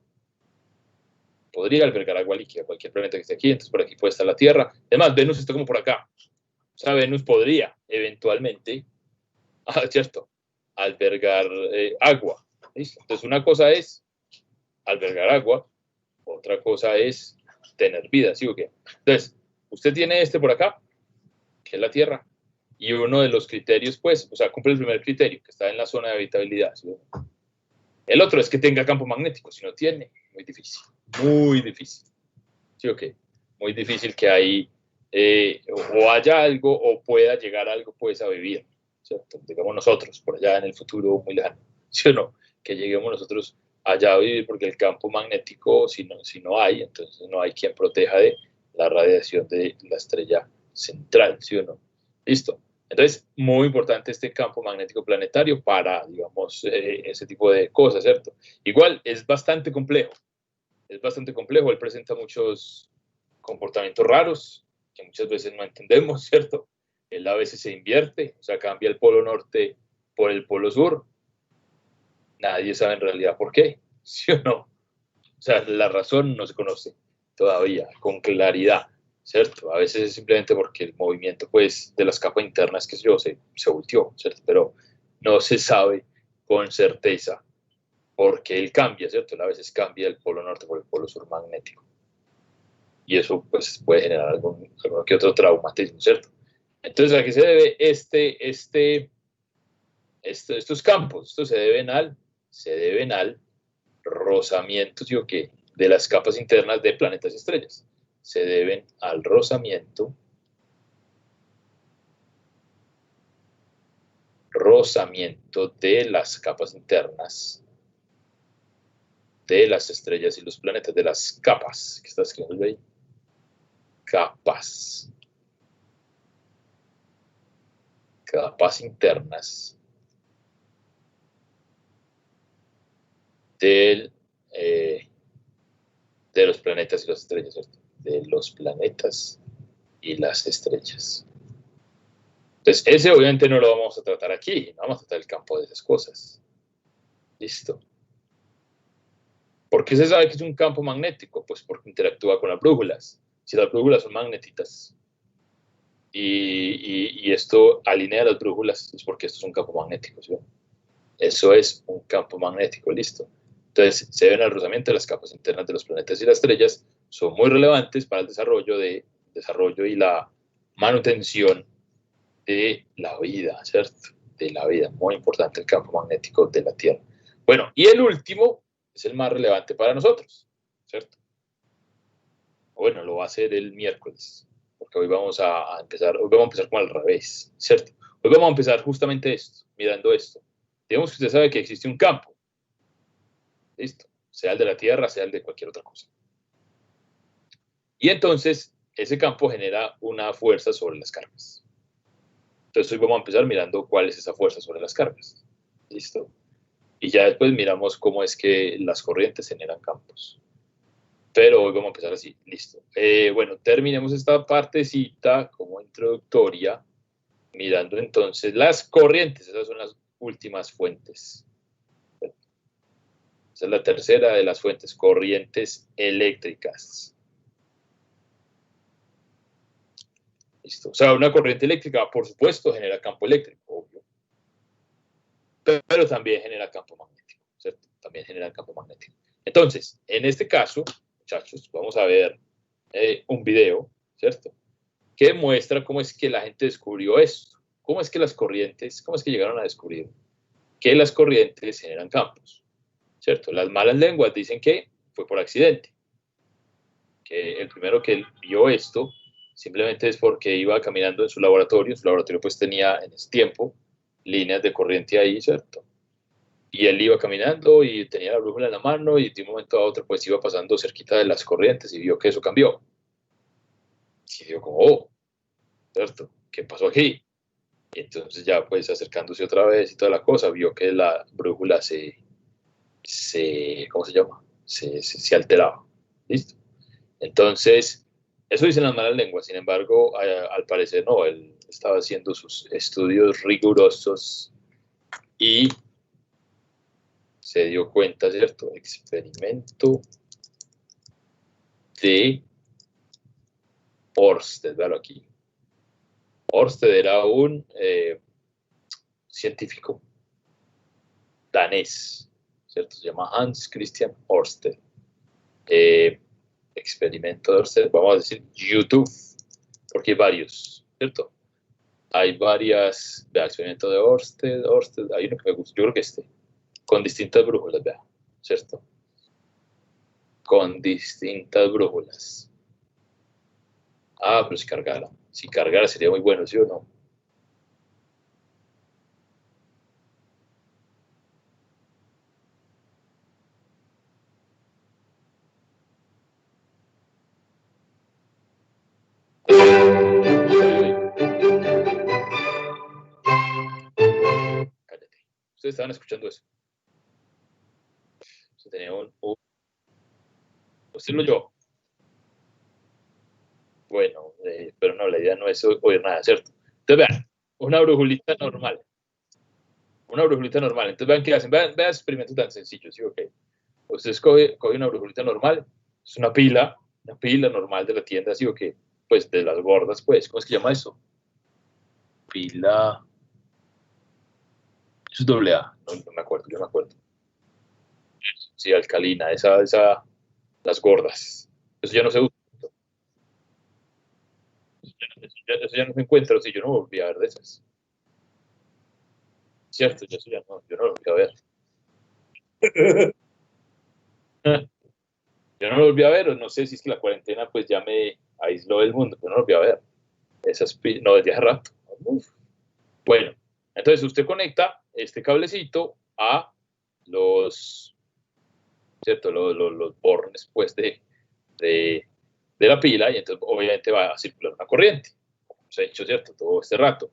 Podría albergar agua líquida, cualquier planeta que esté aquí, entonces por aquí puede estar la Tierra. Además, Venus está como por acá. O sea, Venus podría eventualmente, ¿cierto?, albergar agua. ¿Listo? Entonces, una cosa es albergar agua, otra cosa es tener vida, ¿sí o qué? Entonces, usted tiene por acá, que es la Tierra, y uno de los criterios, pues, o sea, cumple el primer criterio, que está en la zona de habitabilidad, ¿sí? El otro es que tenga campo magnético. Si no tiene, muy difícil, ¿sí o qué? Muy difícil que ahí o haya algo o pueda llegar algo pues a vivir, ¿cierto? Digamos nosotros, por allá en el futuro muy lejano, ¿sí o no? Que lleguemos nosotros allá a vivir, porque el campo magnético, si no hay, entonces no hay quien proteja de la radiación de la estrella central, ¿sí o no? Listo. Entonces, muy importante este campo magnético planetario para, digamos, ese tipo de cosas, ¿cierto? Igual, es bastante complejo, él presenta muchos comportamientos raros que muchas veces no entendemos, ¿cierto? Él a veces se invierte, o sea, cambia el polo norte por el polo sur. Nadie sabe en realidad por qué, ¿sí o no? O sea, la razón no se conoce todavía con claridad, ¿cierto? A veces es simplemente porque el movimiento, pues, de las capas internas, que yo, se volteó, ¿cierto? Pero no se sabe con certeza por qué él cambia, ¿cierto? Él a veces cambia el polo norte por el polo sur magnético. Y eso, pues, puede generar algún que otro traumatismo, ¿cierto? Entonces, ¿a qué se debe estos campos? Estos se deben al rozamiento, ¿sí o qué? De las capas internas de planetas y estrellas. Se deben al rozamiento de las capas internas de las estrellas y los planetas, de las capas, que está escribiendo ahí, capas internas de los planetas y las estrellas, ¿cierto? De los planetas y las estrellas. Entonces, ese obviamente no lo vamos a tratar aquí, no vamos a tratar el campo de esas cosas. Listo. ¿Por qué se sabe que es un campo magnético? Pues porque interactúa con las brújulas. Si las brújulas son magnetitas y esto alinea las brújulas, es porque esto es un campo magnético, ¿sí? Eso es un campo magnético, listo. Entonces, se deben al rozamiento de las capas internas de los planetas y las estrellas, son muy relevantes para el desarrollo y la manutención de la vida, ¿cierto? De la vida, muy importante el campo magnético de la Tierra. Bueno, y el último es el más relevante para nosotros, ¿cierto? Bueno, lo va a hacer el miércoles, porque hoy vamos a empezar como al revés, ¿cierto? Hoy vamos a empezar justamente esto, mirando esto. Digamos que usted sabe que existe un campo, listo, sea el de la Tierra, sea el de cualquier otra cosa. Y entonces, ese campo genera una fuerza sobre las cargas. Entonces, hoy vamos a empezar mirando cuál es esa fuerza sobre las cargas, ¿listo? Y ya después miramos cómo es que las corrientes generan campos. Pero hoy vamos a empezar así, listo. Bueno, terminemos esta partecita como introductoria, mirando entonces las corrientes. Esas son las últimas fuentes. Esa es la tercera de las fuentes, corrientes eléctricas. Listo. O sea, una corriente eléctrica, por supuesto, genera campo eléctrico, obvio. Pero también genera campo magnético, ¿cierto? También genera campo magnético. Entonces, en este caso, muchachos, vamos a ver un video, ¿cierto? Que muestra cómo es que la gente descubrió esto. Cómo es que llegaron a descubrir que las corrientes generan campos, ¿cierto? Las malas lenguas dicen que fue por accidente. Que el primero que vio esto simplemente es porque iba caminando en su laboratorio. Su laboratorio pues tenía en ese tiempo líneas de corriente ahí, ¿cierto? Y él iba caminando y tenía la brújula en la mano y de un momento a otro pues iba pasando cerquita de las corrientes y vio que eso cambió. Y dio como, oh, ¿cierto? ¿Qué pasó aquí? Y entonces ya pues acercándose otra vez y toda la cosa, vio que la brújula ¿cómo se llama? Se alteraba. ¿Listo? Entonces, eso dicen las malas lenguas. Sin embargo, al parecer no, él estaba haciendo sus estudios rigurosos y se dio cuenta, ¿cierto? Experimento de Ørsted, véalo aquí. Ørsted era un científico danés, ¿cierto? Se llama Hans Christian Ørsted. Experimento de Ørsted, vamos a decir YouTube, porque hay varios, ¿cierto? Hay varias, vea, experimento de Ørsted, hay uno que me gusta, yo creo que con distintas brújulas, vea, ¿cierto? Con distintas brújulas. Ah, pero si cargara sería muy bueno, ¿sí o no? Cállate. Ustedes estaban escuchando eso. Usted tenía decirlo yo. Bueno, pero no, la idea no es oír nada, ¿cierto? Entonces vean, una brujulita normal. Una brujulita normal. Entonces vean qué hacen. Vean experimentos tan sencillos, ¿sí? Ok. Ustedes coge una brujulita normal, es una pila normal de la tienda, ¿sí? Ok. pues de las gordas, pues, ¿cómo es que llama eso? Pila, eso es doble A, no me acuerdo, yo me acuerdo. Sí, alcalina, las gordas. Eso ya no se usa. Eso ya no se encuentra, o sea, yo no volví a ver de esas. Cierto, yo eso ya no, yo no lo volví a ver. Yo no lo volví a ver, o no sé si es que la cuarentena pues ya me aisló del mundo, pero no lo volví a ver. No, desde hace rato. Uf. Bueno, entonces usted conecta este cablecito a los, ¿cierto? Los bornes pues de, de la pila y entonces obviamente va a circular una corriente, como se ha hecho, ¿cierto? Todo este rato.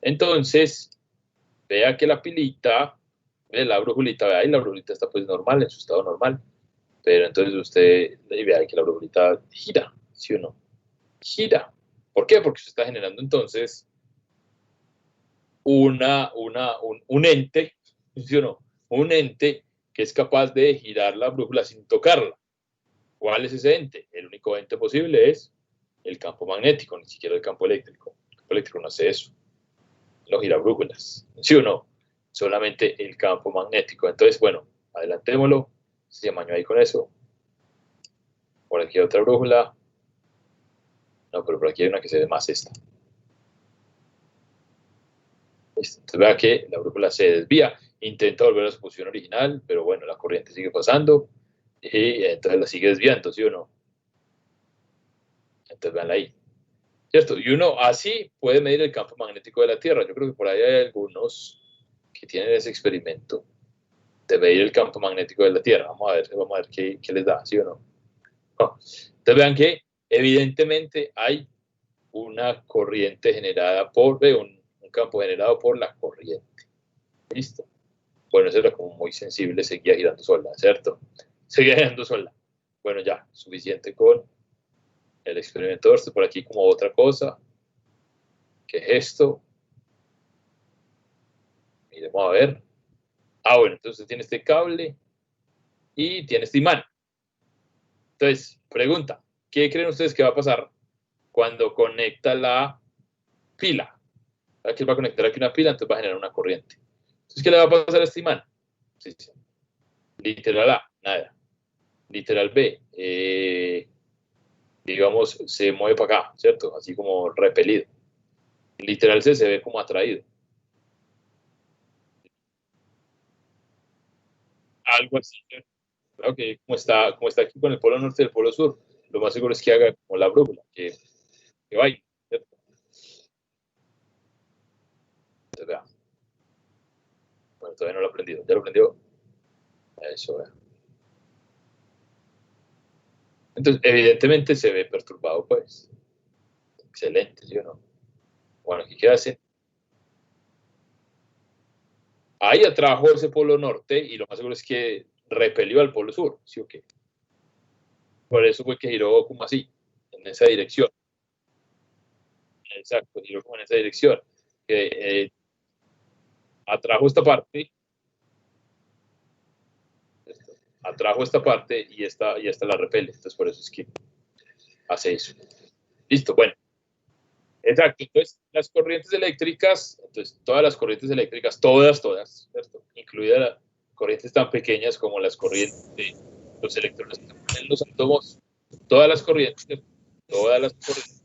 Entonces, vea que la pilita, la brujulita, vea, y la brujulita está pues normal, en su estado normal, pero entonces usted vea que la brujulita gira, ¿sí o no? Gira. ¿Por qué? Porque se está generando entonces un ente, ¿sí o no? Un ente que es capaz de girar la brújula sin tocarla. ¿Cuál es ese ente? El único ente posible es el campo magnético, ni siquiera el campo eléctrico. El campo eléctrico no hace eso. Los girabrújulas, ¿sí o no? Solamente el campo magnético. Entonces, bueno, adelantémoslo. Se amañó ahí con eso. Por aquí hay otra brújula. No, pero por aquí hay una que se ve más esta. Entonces vea que la brújula se desvía, intenta volver a su posición original, pero bueno, la corriente sigue pasando y entonces la sigue desviando, ¿sí o no? Entonces vean ahí, ¿cierto? Y uno así puede medir el campo magnético de la Tierra. Yo creo que por ahí hay algunos que tienen ese experimento de medir el campo magnético de la Tierra. Vamos a ver qué les da, ¿sí o no? No. Entonces vean que evidentemente hay una corriente generada un campo generado por la corriente. ¿Listo? Bueno, eso era como muy sensible, seguía girando sola, ¿cierto? Seguía girando sola. Bueno, ya, suficiente con el experimento. Esto por aquí como otra cosa. ¿Qué es esto? Miremos a ver. Ah, bueno, entonces tiene este cable y tiene este imán. Entonces, pregunta, ¿qué creen ustedes que va a pasar cuando conecta la pila? Aquí va a conectar aquí una pila, entonces va a generar una corriente. Entonces, ¿qué le va a pasar a este imán? Sí, sí. Literal A, nada. Literal B, digamos, se mueve para acá, ¿cierto? Así como repelido. Literal C se ve como atraído. Algo así, ¿cierto? Claro que como está aquí con el polo norte y el polo sur, lo más seguro es que haga como la brújula, que vaya, ¿cierto? Entonces, vea. Bueno, todavía no lo he aprendido. ¿Ya lo aprendió? Eso, vea. Entonces, evidentemente se ve perturbado, pues. Excelente, ¿sí o no? Bueno, ¿qué hace? Ahí atrajo ese polo norte y lo más seguro es que repelió al polo sur, ¿sí o qué? Por eso fue que giró como así, en esa dirección. Exacto, giró como en esa dirección. Que atrajo esta parte, atrajo esta parte y esta la repele. Entonces, por eso es que hace eso. Listo, bueno. Exacto, entonces las corrientes eléctricas, entonces todas las corrientes eléctricas, todas, ¿cierto? Incluidas las corrientes tan pequeñas como las corrientes de los electrones que están en los átomos, todas las corrientes, todas las corrientes,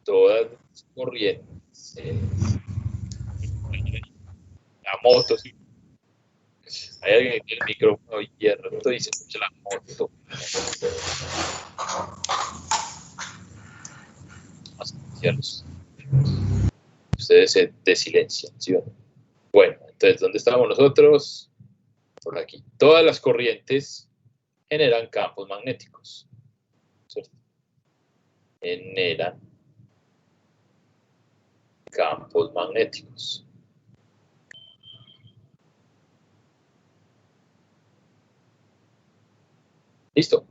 todas las corrientes, la moto, sí. Hay alguien que tiene el micrófono abierto y se escucha la moto. Más ustedes se desilencian, ¿sí o no? Bueno, entonces, ¿dónde estamos nosotros? Por aquí. Todas las corrientes generan campos magnéticos, ¿cierto? Generan campos magnéticos. ¿Listo?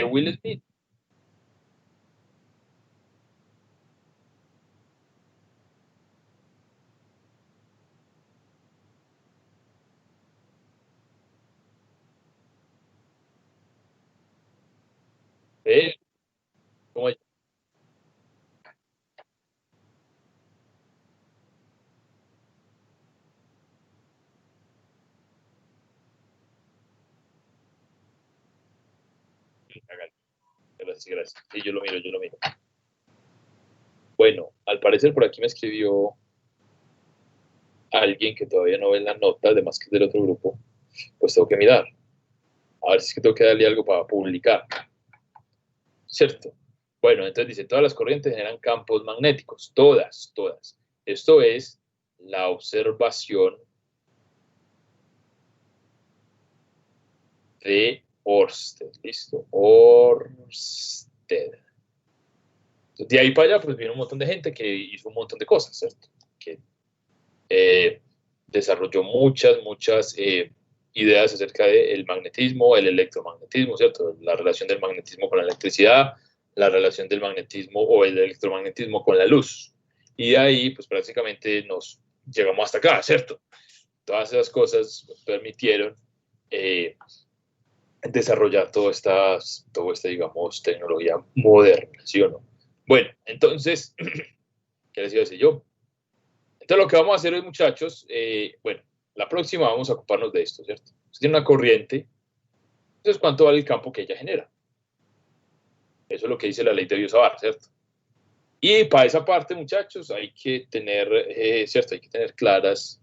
Will Smith. ¿Cómo es? Hágale. Gracias, gracias. Sí, yo lo miro, yo lo miro. Bueno, al parecer por aquí me escribió alguien que todavía no ve la nota, además que es del otro grupo, pues tengo que mirar. A ver si es que tengo que darle algo para publicar. ¿Cierto? Bueno, entonces dice, todas las corrientes generan campos magnéticos, todas, todas. Esto es la observación de Ørsted, ¿listo? Ørsted. De ahí para allá, pues viene un montón de gente que hizo un montón de cosas, ¿cierto? Que desarrolló muchas ideas acerca del magnetismo, el electromagnetismo, ¿cierto? La relación del magnetismo con la electricidad, la relación del magnetismo o el electromagnetismo con la luz. Y de ahí, pues prácticamente nos llegamos hasta acá, ¿cierto? Todas esas cosas permitieron desarrollar toda esta, digamos, tecnología moderna, ¿sí o no? Bueno, entonces, ¿qué les iba a decir yo? Entonces, lo que vamos a hacer hoy, muchachos, bueno, la próxima vamos a ocuparnos de esto, ¿cierto? Si tiene una corriente, entonces, ¿cuánto vale el campo que ella genera? Eso es lo que dice la ley de Biot-Savart, ¿cierto? Y para esa parte, muchachos, hay que tener, ¿cierto? Hay que tener claras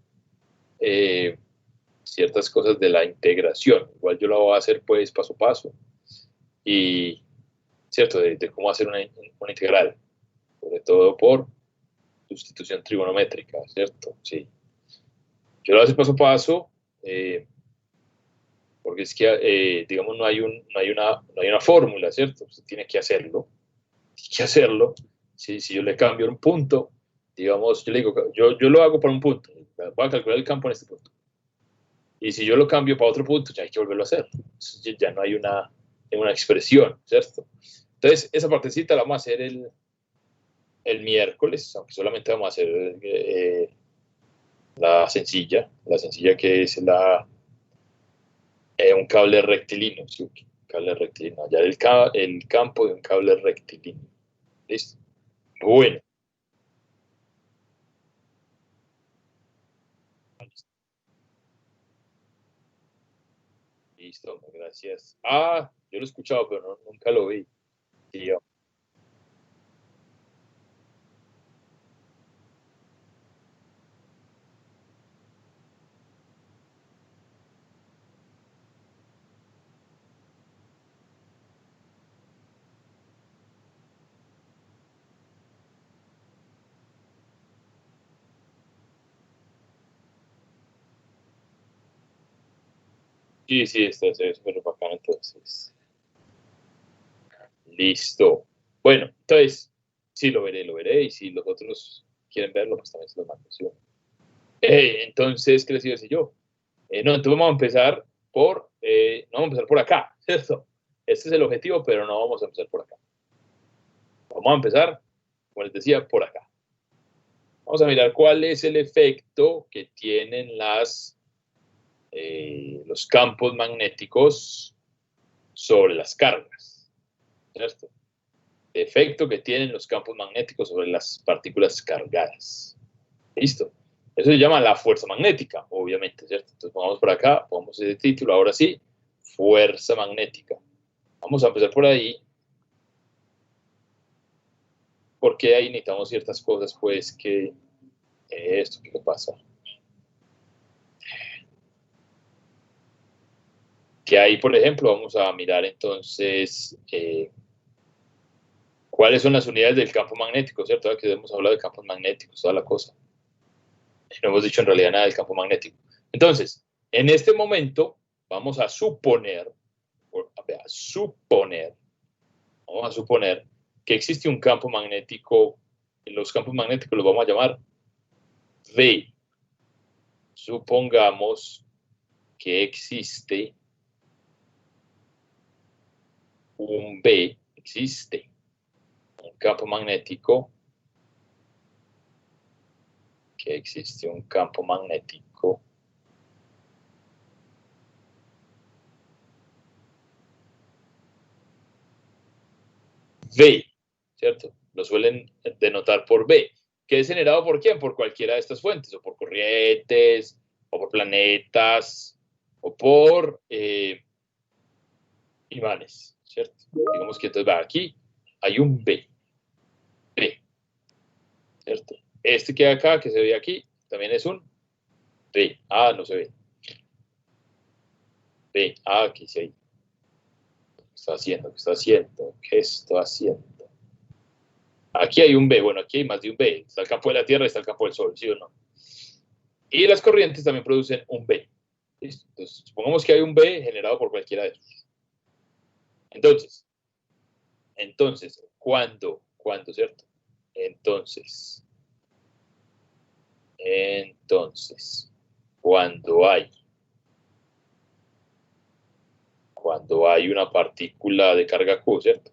ciertas cosas de la integración. Igual yo lo voy a hacer, pues, paso a paso. Y, ¿cierto? De cómo hacer una integral. Sobre todo por sustitución trigonométrica, ¿cierto? Sí. Yo lo voy a hacer paso a paso. Porque es que, digamos, no hay una fórmula, ¿cierto? Usted tiene que hacerlo. Tiene que hacerlo. Si yo le cambio un punto, digamos, yo le digo, yo lo hago para un punto. Voy a calcular el campo en este punto. Y si yo lo cambio para otro punto, ya hay que volverlo a hacer. Entonces, ya no hay una expresión, ¿cierto? Entonces, esa partecita la vamos a hacer el miércoles, aunque solamente vamos a hacer la sencilla que es un cable rectilíneo, ¿sí? Cable rectilíneo, hallar el campo de un cable rectilíneo. ¿Listo? Bueno. Listo, gracias. Ah, yo lo he escuchado, pero nunca lo vi. Tío. Sí, sí, esto es súper bacano, entonces. Listo. Bueno, entonces, sí, lo veré, y si los otros quieren verlo, pues también se lo mando. ¿Sí? Entonces, ¿qué les iba a decir yo? No, entonces vamos a empezar no vamos a empezar por acá, ¿cierto? Este es el objetivo, pero no vamos a empezar por acá. Vamos a empezar, como les decía, por acá. Vamos a mirar cuál es el efecto que tienen los campos magnéticos sobre las cargas, ¿cierto? El efecto que tienen los campos magnéticos sobre las partículas cargadas. ¿Listo? Eso se llama la fuerza magnética, obviamente, ¿cierto? Entonces vamos por acá, pongamos ese título, ahora sí, fuerza magnética. Vamos a empezar por ahí, porque ahí necesitamos ciertas cosas, pues, que esto, ¿qué pasa? Que ahí, por ejemplo, vamos a mirar entonces cuáles son las unidades del campo magnético, ¿cierto? Aquí hemos hablado de campos magnéticos, toda la cosa. No hemos dicho en realidad nada del campo magnético. Entonces, en este momento, vamos a suponer que existe un campo magnético. Los campos magnéticos los vamos a llamar V. Supongamos que existe un B, existe un campo magnético, que existe un campo magnético B, ¿cierto? Lo suelen denotar por B, que es generado por quién, por cualquiera de estas fuentes, o por corrientes, o por planetas, o por imanes, ¿cierto? Digamos que entonces va aquí, hay un B, ¿cierto? Este que hay acá, que se ve aquí, también es un B. Ah, no se ve. B. Ah, aquí sí hay. ¿Qué está haciendo? ¿Qué está haciendo? ¿Qué está haciendo? Aquí hay un B. Bueno, aquí hay más de un B. Está el campo de la Tierra y está el campo del Sol, ¿sí o no? Y las corrientes también producen un B. ¿Listo? Entonces, supongamos que hay un B generado por cualquiera de esos. Entonces, ¿cuándo, ¿cierto? Entonces, cuando hay una partícula de carga Q, ¿cierto?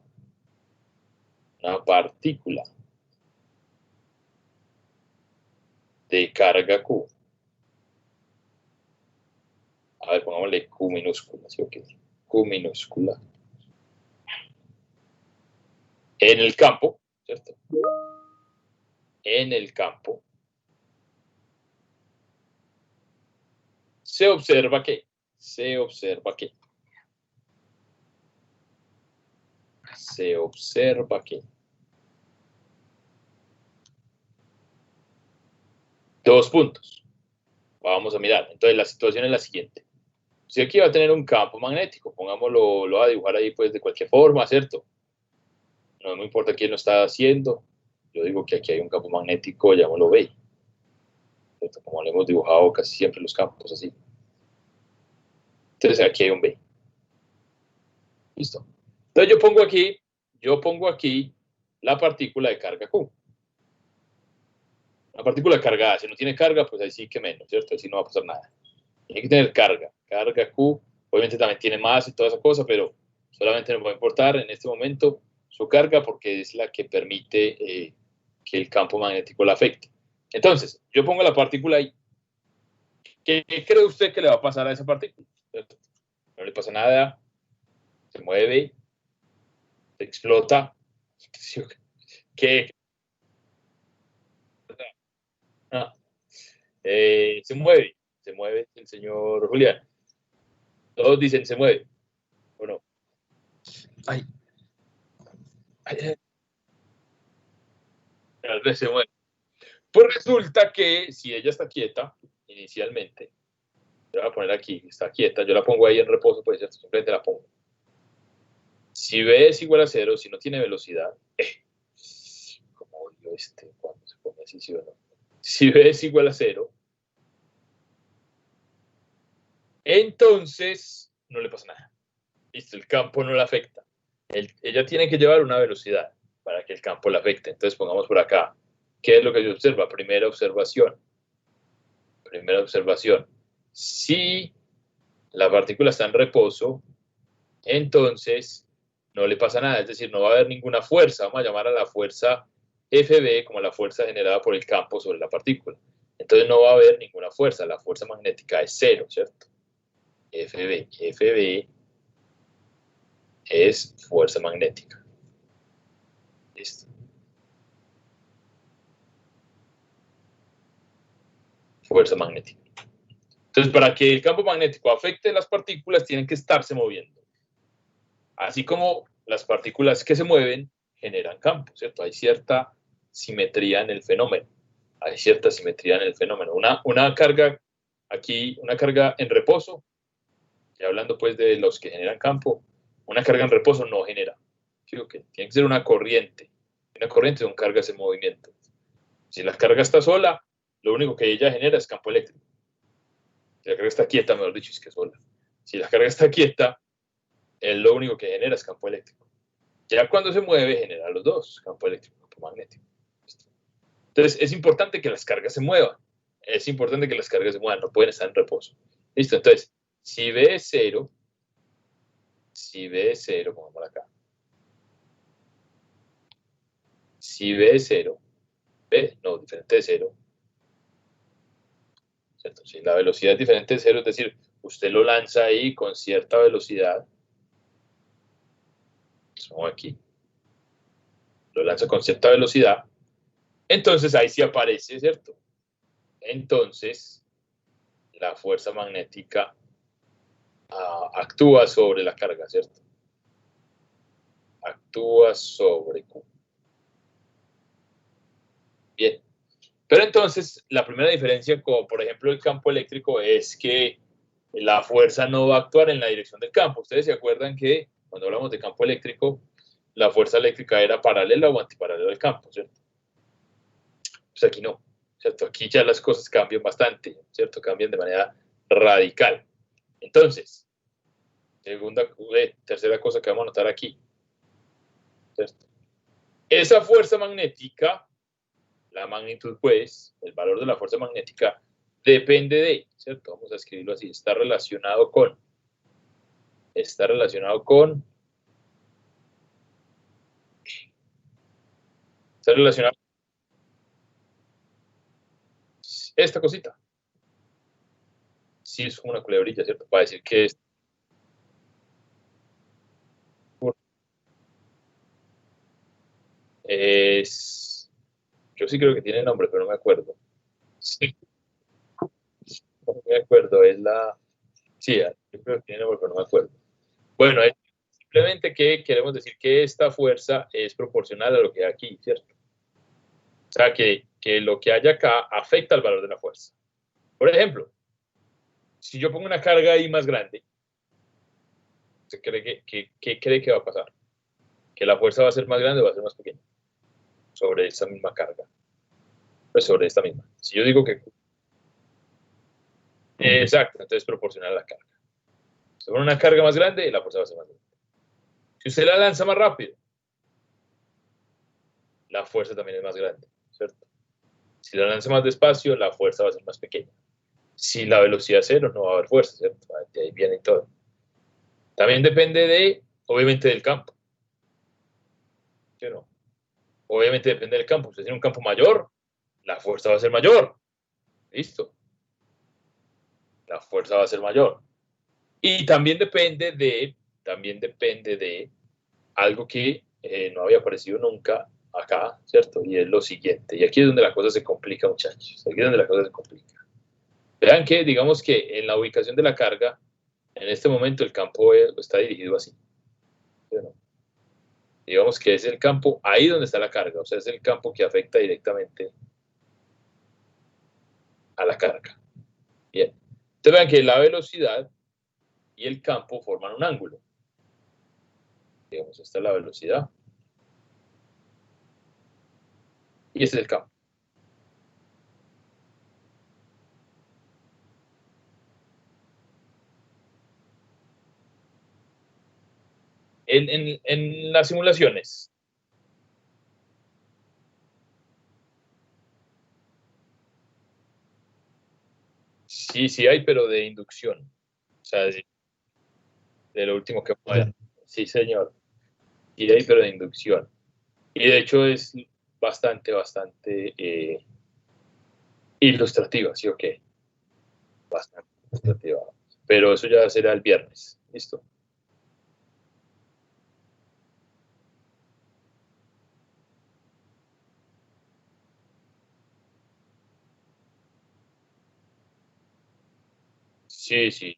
Una partícula de carga Q. A ver, pongámosle Q minúscula, ¿sí o qué? Q minúscula. En el campo, ¿cierto? En el campo se observa que dos puntos. Vamos a mirar. Entonces la situación es la siguiente. Si aquí va a tener un campo magnético, pongámoslo, lo va a dibujar ahí pues de cualquier forma, ¿cierto? No me importa quién lo está haciendo. Yo digo que aquí hay un campo magnético, llamémoslo B. ¿Cierto? Como lo hemos dibujado casi siempre los campos así. Entonces aquí hay un B. Listo. Entonces yo pongo aquí la partícula de carga Q. Una partícula cargada, si no tiene carga, pues ahí sí que menos, ¿cierto? Así no va a pasar nada. Tiene que tener carga. Carga Q, obviamente también tiene más y toda esa cosa, pero solamente nos va a importar en este momento su carga porque es la que permite que el campo magnético la afecte. Entonces, yo pongo la partícula ahí. ¿Qué cree usted que le va a pasar a esa partícula? ¿Cierto? No le pasa nada, se mueve, se explota. ¿Qué? Ah, se mueve el señor Julián. Todos dicen se mueve, ¿o no? Ay, ay, tal vez se mueve. Pues resulta que si ella está quieta, inicialmente, yo la voy a poner aquí, está quieta, yo la pongo ahí en reposo, pues ¿cierto? Simplemente la pongo. Si B es igual a 0, si no tiene velocidad, como odio cuando se pone así, ¿sí o no? Si B es igual a 0, entonces no le pasa nada. Listo, el campo no la afecta. Ella tiene que llevar una velocidad para que el campo la afecte. Entonces pongamos por acá. ¿Qué es lo que se observa? Primera observación. Si la partícula está en reposo, entonces no le pasa nada. Es decir, no va a haber ninguna fuerza. Vamos a llamar a la fuerza FB como la fuerza generada por el campo sobre la partícula. Entonces no va a haber ninguna fuerza. La fuerza magnética es 0, ¿cierto? FB es fuerza magnética. Listo. Fuerza magnética. Entonces, para que el campo magnético afecte las partículas, tienen que estarse moviendo. Así como las partículas que se mueven generan campo, ¿cierto? Hay cierta simetría en el fenómeno. Una carga aquí, una carga en reposo, y hablando pues de los que generan campo, una carga en reposo no genera. ¿Sí? Okay. Tiene que ser una corriente. Una corriente son cargas en movimiento. Si la carga está sola, lo único que ella genera es campo eléctrico. Si la carga está quieta, mejor dicho, es que sola. Si la carga está quieta, lo único que genera es campo eléctrico. Ya cuando se mueve, genera los dos, campo eléctrico y campo magnético. Entonces, es importante que las cargas se muevan. No pueden estar en reposo. Listo, entonces, si B es 0, pongámoslo acá. si B es 0, diferente de 0, ¿cierto? Si la velocidad es diferente de 0, es decir, usted lo lanza ahí con cierta velocidad, como aquí, lo lanza con cierta velocidad, entonces ahí sí aparece, ¿cierto? Entonces, la fuerza magnética actúa sobre la carga, ¿cierto? Actúa sobre Q. Bien. Pero entonces, la primera diferencia, como por ejemplo el campo eléctrico, es que la fuerza no va a actuar en la dirección del campo. Ustedes se acuerdan que cuando hablamos de campo eléctrico, la fuerza eléctrica era paralela o antiparalela al campo, ¿cierto? Pues aquí no, ¿cierto? Aquí ya las cosas cambian bastante, ¿cierto? Cambian de manera radical. Entonces, tercera cosa que vamos a notar aquí, ¿cierto? Esa fuerza magnética, la magnitud, pues, el valor de la fuerza magnética, depende de, ¿cierto? Vamos a escribirlo así, está relacionado con, está relacionado esta cosita. Sí, es como una culebrilla, ¿cierto? Para decir que yo sí creo que tiene nombre, pero no me acuerdo. Sí, no me acuerdo, es la, sí, yo creo que tiene nombre, pero no me acuerdo. Bueno, es simplemente que queremos decir que esta fuerza es proporcional a lo que hay aquí, ¿cierto? O sea, que lo que hay acá afecta al valor de la fuerza. Por ejemplo, si yo pongo una carga ahí más grande, ¿usted cree ¿qué cree que va a pasar? ¿Que la fuerza va a ser más grande o va a ser más pequeña? Sobre esa misma carga. Pues sobre esta misma. Si yo digo que... Exacto, entonces proporcional a la carga. Si pone una carga más grande, la fuerza va a ser más grande. Si usted la lanza más rápido, la fuerza también es más grande, ¿cierto? Si la lanza más despacio, la fuerza va a ser más pequeña. Si la velocidad es 0, no va a haber fuerza, ¿cierto? De ahí viene todo. También depende de, obviamente, del campo. ¿Sí o no? Obviamente depende del campo. Usted tiene un campo mayor, la fuerza va a ser mayor. ¿Listo? La fuerza va a ser mayor. Y también depende de algo que no había aparecido nunca acá, ¿cierto? Y es lo siguiente. Y aquí es donde la cosa se complica, muchachos. Aquí es donde la cosa se complica. Vean que, digamos que en la ubicación de la carga, en este momento el campo está dirigido así. ¿Sí o no? Digamos que es el campo ahí donde está la carga, o sea, es el campo que afecta directamente a la carga. Bien. Entonces vean que la velocidad y el campo forman un ángulo. Digamos, esta es la velocidad. Y este es el campo. En las simulaciones, sí hay, pero de inducción. O sea, de lo último que pueda. Sí, señor. Sí hay, pero de inducción. Y de hecho es bastante ilustrativa, ¿sí o qué? Bastante ilustrativa. Pero eso ya será el viernes. ¿Listo? Sí.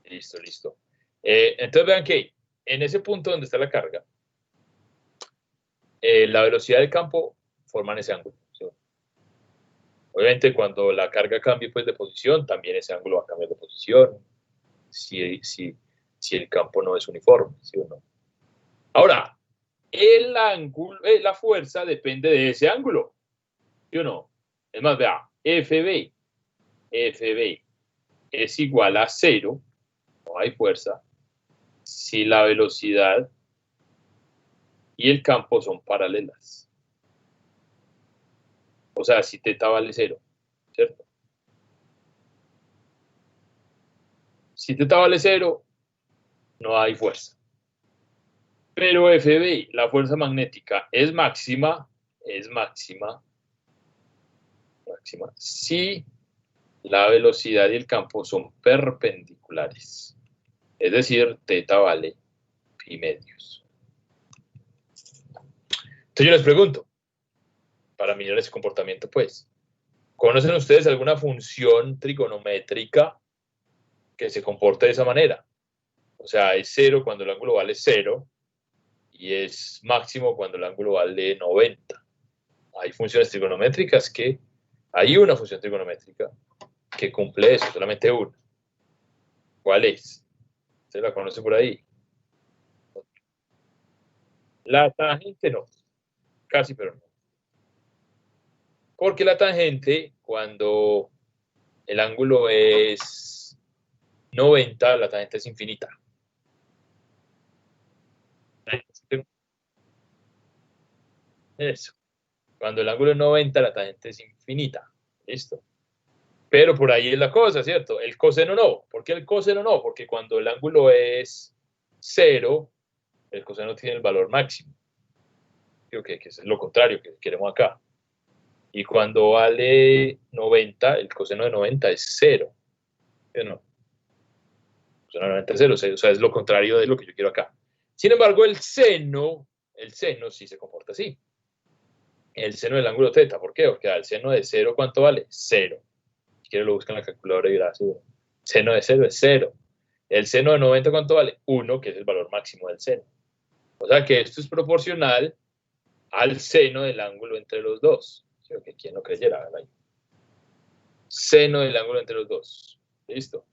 Listo. Entonces vean que en ese punto donde está la carga, la velocidad del campo forman ese ángulo, ¿sí? Obviamente cuando la carga cambie pues, de posición, también ese ángulo va a cambiar de posición, si el campo no es uniforme, ¿sí o no? Ahora, el ángulo, la fuerza depende de ese ángulo, ¿sí o no? Es más, vea, FB es igual a 0, no hay fuerza, si la velocidad y el campo son paralelas. O sea, si teta vale 0, ¿cierto? Si teta vale 0, no hay fuerza. Pero FB, la fuerza magnética, es máxima si la velocidad y el campo son perpendiculares. Es decir, teta vale pi medios. Entonces yo les pregunto, para mirar ese comportamiento, pues, ¿conocen ustedes alguna función trigonométrica que se comporte de esa manera? O sea, es 0 cuando el ángulo vale 0 y es máximo cuando el ángulo vale 90. Hay funciones trigonométricas que... Hay una función trigonométrica que cumple eso, solamente una. ¿Cuál es? ¿Usted la conoce por ahí? La tangente no, casi pero no. Porque la tangente, cuando el ángulo es 90, la tangente es infinita. Eso. Cuando el ángulo es 90, la tangente es infinita. Listo. Pero por ahí es la cosa, ¿cierto? El coseno no. ¿Por qué el coseno no? Porque cuando el ángulo es 0, el coseno tiene el valor máximo. Digo que es lo contrario que queremos acá. Y cuando vale 90, el coseno de 90 es 0. ¿Sí no? El coseno de 90 es 0. O sea, es lo contrario de lo que yo quiero acá. Sin embargo, el seno sí se comporta así. El seno del ángulo teta. ¿Por qué? Porque el seno de 0, ¿cuánto vale? 0. Si quieren lo buscan en la calculadora y verás. Seno de 0 es 0. El seno de 90, ¿cuánto vale? 1, que es el valor máximo del seno. O sea que esto es proporcional al seno del ángulo entre los dos. Que quien no creyera, ¿verdad? Seno del ángulo entre los dos. ¿Listo?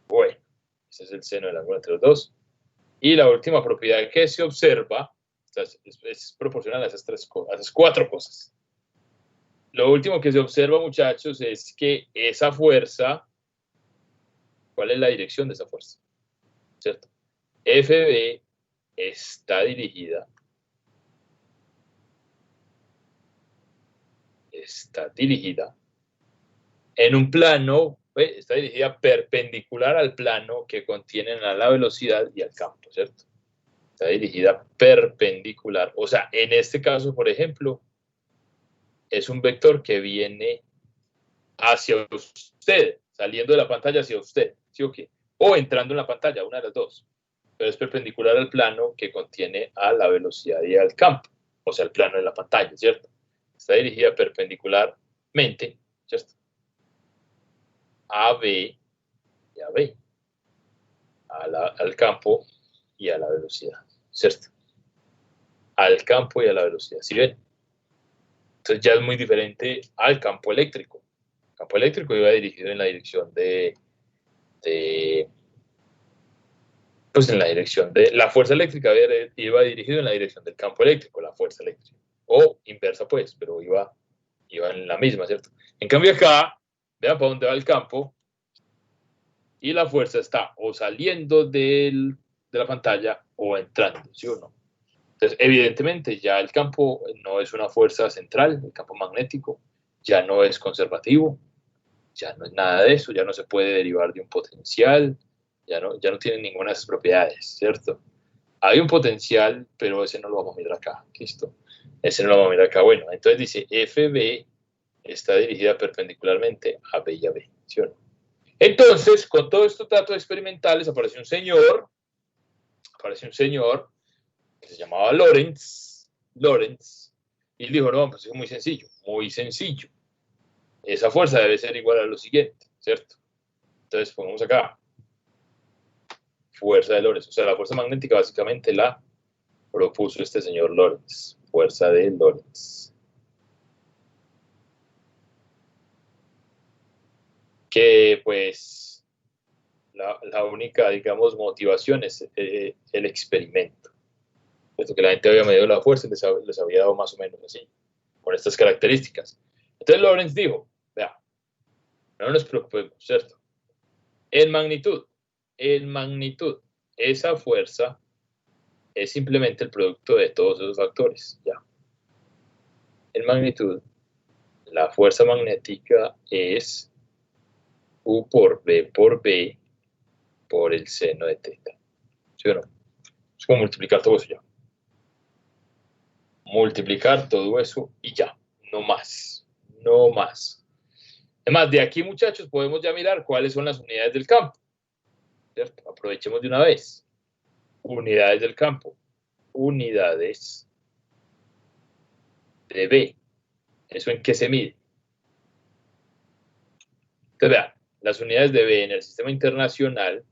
Bueno, ese es el seno del ángulo entre los dos. Y la última propiedad que se observa es proporcional a esas 4 cosas. Lo último que se observa, muchachos, es que esa fuerza, ¿cuál es la dirección de esa fuerza? ¿Cierto? FB está dirigida en un plano, está dirigida perpendicular al plano que contienen a la velocidad y al campo, ¿cierto? Está dirigida perpendicular. O sea, en este caso, por ejemplo, es un vector que viene hacia usted, saliendo de la pantalla hacia usted, ¿sí o qué? O entrando en la pantalla, una de las dos. Pero es perpendicular al plano que contiene a la velocidad y al campo, o sea, el plano de la pantalla, ¿cierto? Está dirigida perpendicularmente, ¿cierto? A B y a B, al campo y a la velocidad, ¿cierto? Al campo y a la velocidad, ¿sí ven? Entonces ya es muy diferente al campo eléctrico. El campo eléctrico iba dirigido en la dirección pues en la dirección de la fuerza eléctrica, iba dirigido en la dirección del campo eléctrico, la fuerza eléctrica. O inversa, pues, pero iba en la misma, ¿cierto? En cambio acá, vean para dónde va el campo, y la fuerza está o saliendo de la pantalla o entrando, ¿sí o no? Entonces, evidentemente, ya el campo no es una fuerza central, el campo magnético ya no es conservativo, ya no es nada de eso, ya no se puede derivar de un potencial, ya no tiene ninguna de esas propiedades, ¿cierto? Hay un potencial, pero ese no lo vamos a mirar acá, ¿listo? Ese no lo vamos a mirar acá. Bueno, entonces dice FB está dirigida perpendicularmente a B y a B, ¿sí o no? Entonces, con todos estos datos experimentales, apareció un señor que se llamaba Lorentz, y él dijo, no, pues es muy sencillo. Esa fuerza debe ser igual a lo siguiente, ¿cierto? Entonces, pongamos acá, fuerza de Lorentz, o sea, la fuerza magnética básicamente la propuso este señor Lorentz, fuerza de Lorentz. Que, pues, la única, digamos, motivación es el experimento. Puesto que la gente había medido la fuerza y les había dado más o menos así, con estas características. Entonces Lorentz dijo, vea, no nos preocupemos, ¿cierto? En magnitud, esa fuerza es simplemente el producto de todos esos factores, ya. En magnitud, la fuerza magnética es U por B por el seno de teta, ¿Sí o no? Es como multiplicar todo eso ya. Multiplicar todo eso y ya. No más. No más. Además, de aquí, muchachos, podemos ya mirar cuáles son las unidades del campo. ¿Cierto? Aprovechemos de una vez. Unidades del campo. Unidades de B. ¿Eso en qué se mide? Entonces, vean, las unidades de B en el sistema internacional,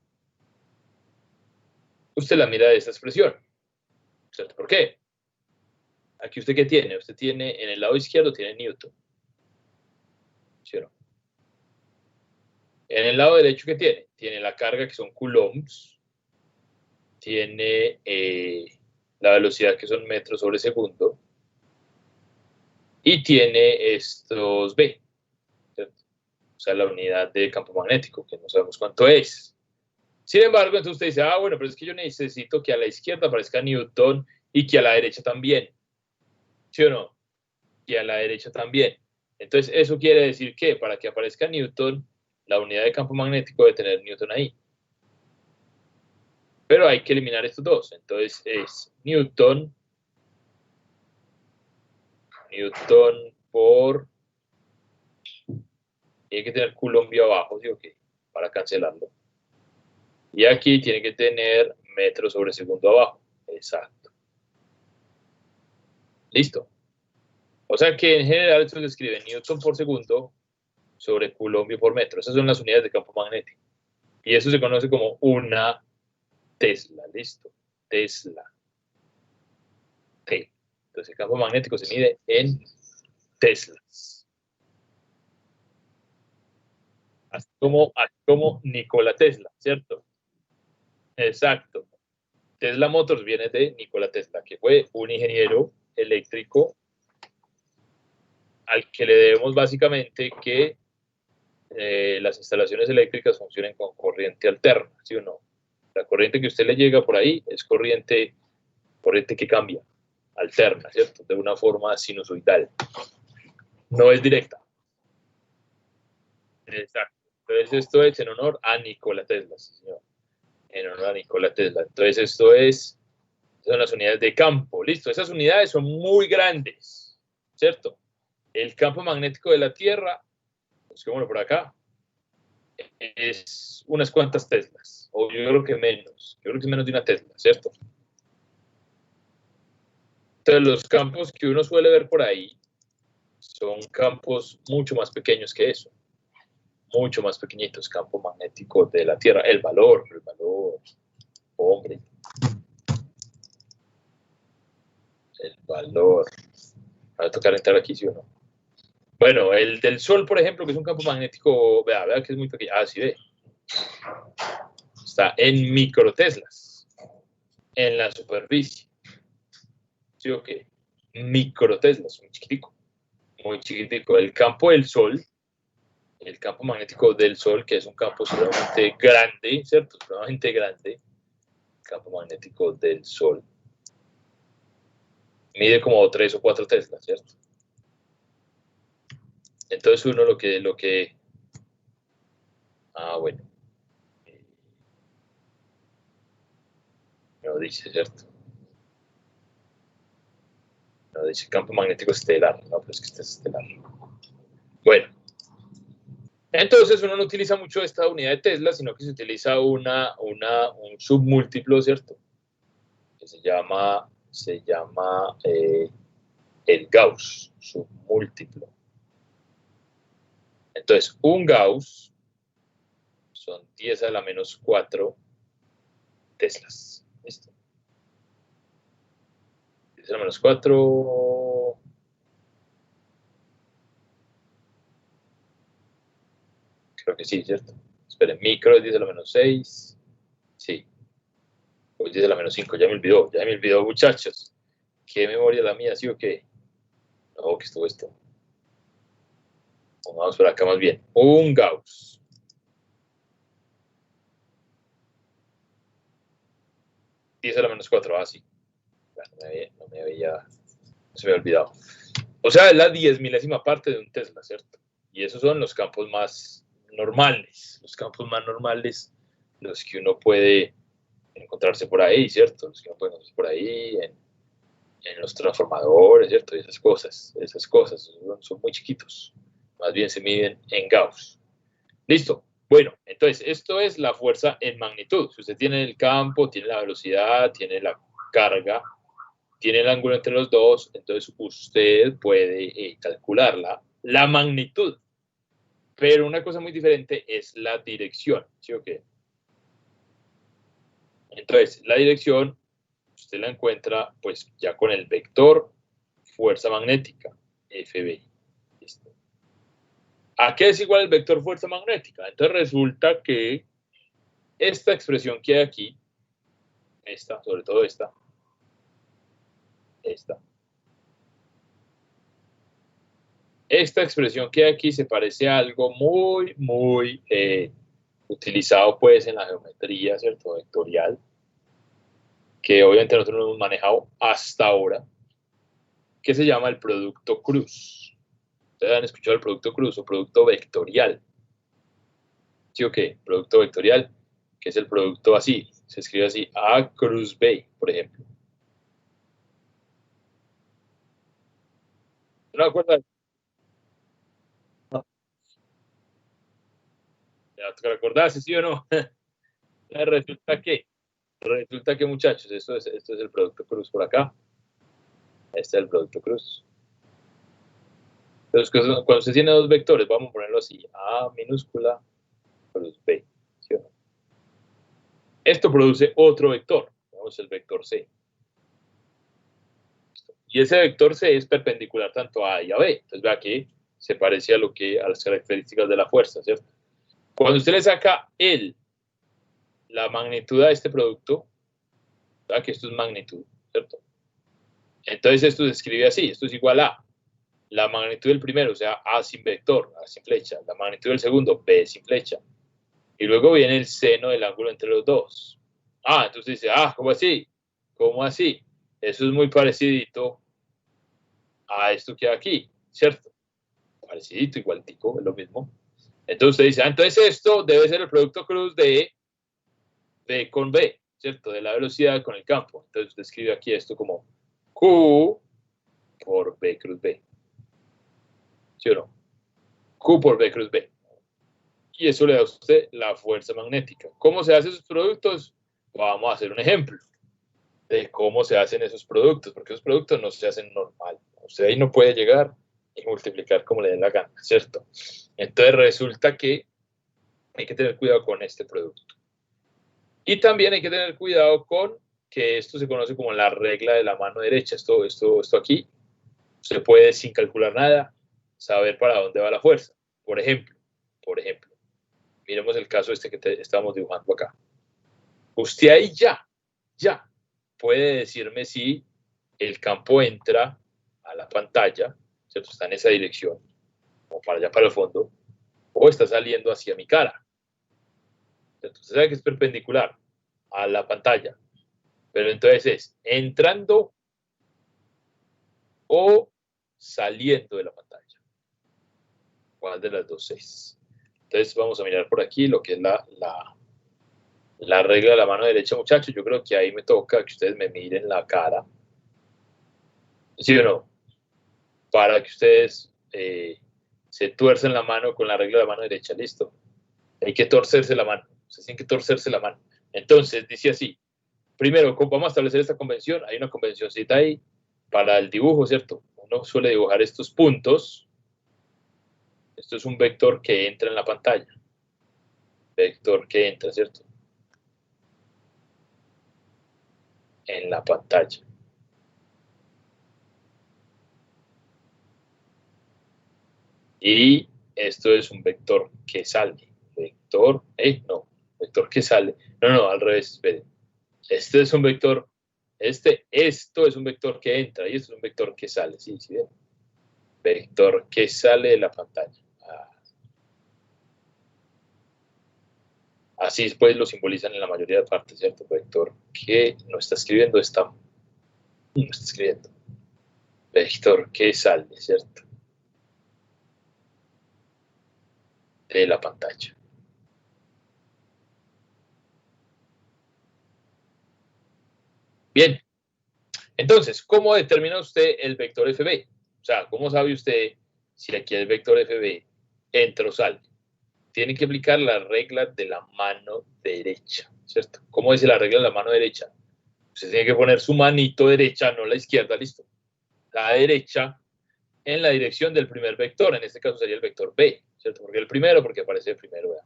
usted la mira de esta expresión. ¿Cierto? ¿Por qué? Aquí usted, ¿qué tiene? Usted tiene, en el lado izquierdo, tiene Newton. ¿Sí o no? En el lado derecho, ¿qué tiene? Tiene la carga, que son coulombs. Tiene la velocidad, que son metros sobre segundo. Y tiene estos B. ¿Cierto? O sea, la unidad de campo magnético, que no sabemos cuánto es. Sin embargo, entonces usted dice, bueno, pero es que yo necesito que a la izquierda aparezca Newton y que a la derecha también. ¿Sí o no? Y a la derecha también. Entonces, eso quiere decir que para que aparezca Newton, la unidad de campo magnético debe tener Newton ahí. Pero hay que eliminar estos dos. Entonces, es Newton por... Tiene que tener Coulomb abajo, ¿sí o qué? Para cancelarlo. Y aquí tiene que tener metros sobre segundo abajo. Exacto. Listo. O sea que en general esto se escribe Newton por segundo sobre Coulomb por metro. Esas son las unidades de campo magnético. Y eso se conoce como una Tesla. Listo. Tesla. T. Entonces el campo magnético se mide en teslas. Así como Nikola Tesla, ¿cierto? Exacto. Tesla Motors viene de Nikola Tesla, que fue un ingeniero eléctrico al que le debemos básicamente que las instalaciones eléctricas funcionen con corriente alterna, ¿sí o no? La corriente que usted le llega por ahí es corriente que cambia, alterna, ¿cierto? De una forma sinusoidal. No es directa. Exacto. Entonces esto es en honor a Nikola Tesla, sí, señor. En honor a Nikola Tesla. Entonces esto son las unidades de campo, listo. Esas unidades son muy grandes, ¿cierto? El campo magnético de la Tierra, busquémoslo por acá, es unas cuantas teslas, o yo creo que menos. Yo creo que es menos de una tesla, ¿cierto? Entonces los campos que uno suele ver por ahí son campos mucho más pequeños que eso. Mucho más pequeñitos, campo magnético de la Tierra. El valor, hombre. El valor. Va a tocar entrar aquí, ¿sí o no? Bueno, el del Sol, por ejemplo, que es un campo magnético, vea que es muy pequeño. Ah, sí, ve. Está en microteslas. En la superficie. ¿Sí o qué? Microteslas, muy chiquitico. Muy chiquitico. El campo del Sol, el campo magnético del Sol, que es un campo sumamente grande, ¿cierto? Sumamente grande. El campo magnético del Sol. Mide como 3 o 4 teslas, ¿cierto? Entonces uno lo que... Ah, bueno. No dice, ¿cierto? No dice campo magnético estelar. No, pero es que este es estelar. Bueno. Entonces uno no utiliza mucho esta unidad de Tesla, sino que se utiliza un submúltiplo, ¿cierto? Que se llama el Gauss, submúltiplo. Entonces, un Gauss son 10 a la menos 4 teslas. ¿Listo? 10 a la menos 4... Creo que sí, ¿cierto? Esperen, micro es 10 a la menos 6. Sí. O 10 a la menos 5. Ya me olvidó, muchachos. ¿Qué memoria la mía? ¿Sí o qué? No, que estuvo esto. Vamos por acá más bien. Un Gauss. ¿10 a la menos 4? Ah, sí. No me había... Se me había olvidado. O sea, es la 10.000ª parte de un Tesla, ¿cierto? Y esos son los campos más normales. Los campos más normales, los que uno puede encontrarse por ahí, ¿cierto? Los que no pueden encontrarse por ahí, en los transformadores, ¿cierto? Y esas cosas son muy chiquitos. Más bien se miden en Gauss. Listo. Bueno, entonces, esto es la fuerza en magnitud. Si usted tiene el campo, tiene la velocidad, tiene la carga, tiene el ángulo entre los dos, entonces usted puede calcularla, la magnitud. Pero una cosa muy diferente es la dirección, ¿sí o qué? Entonces, la dirección, usted la encuentra pues ya con el vector fuerza magnética, FB. ¿Listo? ¿A qué es igual el vector fuerza magnética? Entonces resulta que esta expresión que hay aquí, esta, sobre todo esta, esta expresión que hay aquí se parece a algo muy, muy utilizado pues en la geometría, ¿cierto? Vectorial, que obviamente nosotros no hemos manejado hasta ahora, que se llama el producto cruz. ¿Ustedes han escuchado el producto cruz o producto vectorial? ¿Sí o qué? Producto vectorial, que es el producto así, se escribe así, A cruz B, por ejemplo. ¿No me acuerdas? ¿Ya te recordaste, sí o no? Resulta que, muchachos, esto es el producto cruz por acá. Este es el producto cruz. Entonces, cuando usted tiene dos vectores, vamos a ponerlo así, A minúscula, cruz B. ¿Sí o no? Esto produce otro vector, tenemos el vector C. Y ese vector C es perpendicular tanto a A y a B. Entonces, vea que se parece a las características de la fuerza, ¿cierto? Cuando usted le saca la magnitud a este producto, vea que esto es magnitud, ¿cierto? Entonces, esto se escribe así, esto es igual a la magnitud del primero, o sea, A sin vector, A sin flecha, la magnitud del segundo, B sin flecha. Y luego viene el seno del ángulo entre los dos. Entonces dice, ¿cómo así? ¿Cómo así? Eso es muy parecidito a esto que hay aquí, ¿cierto? Parecidito, igualitico, es lo mismo. Entonces usted dice, entonces esto debe ser el producto cruz de B con B, ¿cierto? De la velocidad con el campo. Entonces usted escribe aquí esto como Q por B cruz B. ¿Sí o no? Q por B cruz B. Y eso le da a usted la fuerza magnética. ¿Cómo se hacen esos productos? Vamos a hacer un ejemplo de cómo se hacen esos productos, porque esos productos no se hacen normal. Usted ahí no puede llegar y multiplicar como le dé la gana, ¿cierto? Entonces resulta que hay que tener cuidado con este producto. Y también hay que tener cuidado con que esto se conoce como la regla de la mano derecha. Esto aquí, usted puede sin calcular nada saber para dónde va la fuerza. Por ejemplo, miremos el caso este que estamos dibujando acá. Usted ahí ya puede decirme si el campo entra a la pantalla, ¿cierto? Está en esa dirección, o para allá para el fondo, o está saliendo hacia mi cara. Entonces, usted sabe que es perpendicular a la pantalla, pero entonces es entrando o saliendo de la pantalla. ¿Cuál de las dos es? Entonces vamos a mirar por aquí lo que es la regla de la mano derecha, muchachos. Yo creo que ahí me toca que ustedes me miren la cara. ¿Sí o no? Para que ustedes se tuercen la mano con la regla de la mano derecha. Listo. Hay que torcerse la mano. Ustedes tienen que torcerse la mano. Entonces, dice así. Primero, vamos a establecer esta convención. Hay una convencióncita ahí para el dibujo, ¿cierto? Uno suele dibujar estos puntos. Esto es un vector que entra en la pantalla. Vector que entra, ¿cierto? En la pantalla. Y esto es un vector que sale. Vector que sale. No, al revés, esperen. Este es un vector, esto es un vector que entra y esto es un vector que sale, ¿sí ven? Vector que sale de la pantalla. Así pues lo simbolizan en la mayoría de partes, ¿cierto? Vector que no está escribiendo, no está escribiendo. Vector que sale, ¿cierto? De la pantalla. Bien. Entonces, ¿cómo determina usted el vector FB? O sea, ¿cómo sabe usted si aquí el vector FB entra o sale? Tiene que aplicar la regla de la mano derecha, ¿cierto? ¿Cómo dice la regla de la mano derecha? Usted tiene que poner su manito derecha, no la izquierda, listo. La derecha en la dirección del primer vector, en este caso sería el vector B, ¿cierto? Porque el primero, porque aparece el primero, ¿verdad?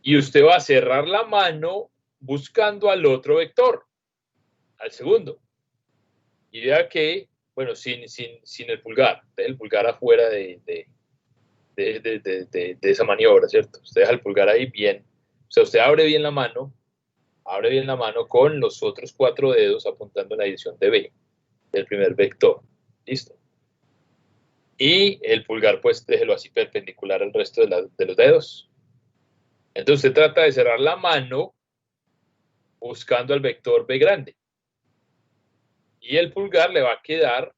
Y usted va a cerrar la mano buscando al otro vector, al segundo. Y vea que, bueno, sin el pulgar, deja el pulgar afuera de esa maniobra, ¿cierto? Usted deja el pulgar ahí bien, o sea, usted abre bien la mano con los otros 4 dedos apuntando en la dirección de B, del primer vector, ¿listo? Y el pulgar, pues, déjelo así perpendicular al resto de los dedos. Entonces, usted trata de cerrar la mano buscando al vector B grande. Y el pulgar le va a quedar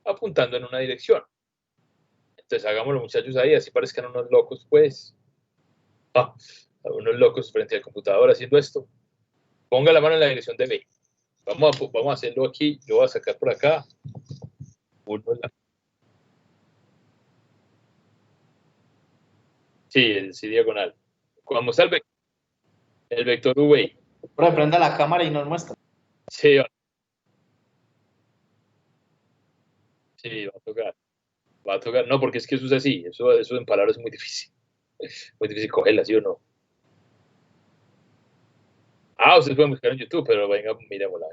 apuntando en una dirección. Entonces, hagámoslo, muchachos, ahí, así parezcan unos locos, pues. Unos locos frente al computador haciendo esto. Ponga la mano en la dirección de B. Vamos a hacerlo aquí. Yo voy a sacar por acá. Sí, diagonal. Cuando está el vector V. Pero prenda la cámara y nos muestra. Sí, sí, va a tocar. Va a tocar. No, porque es que eso es así. Eso en palabras es muy difícil. Muy difícil cogerla, ¿sí o no? Ustedes pueden buscar en YouTube, pero venga, miremosla.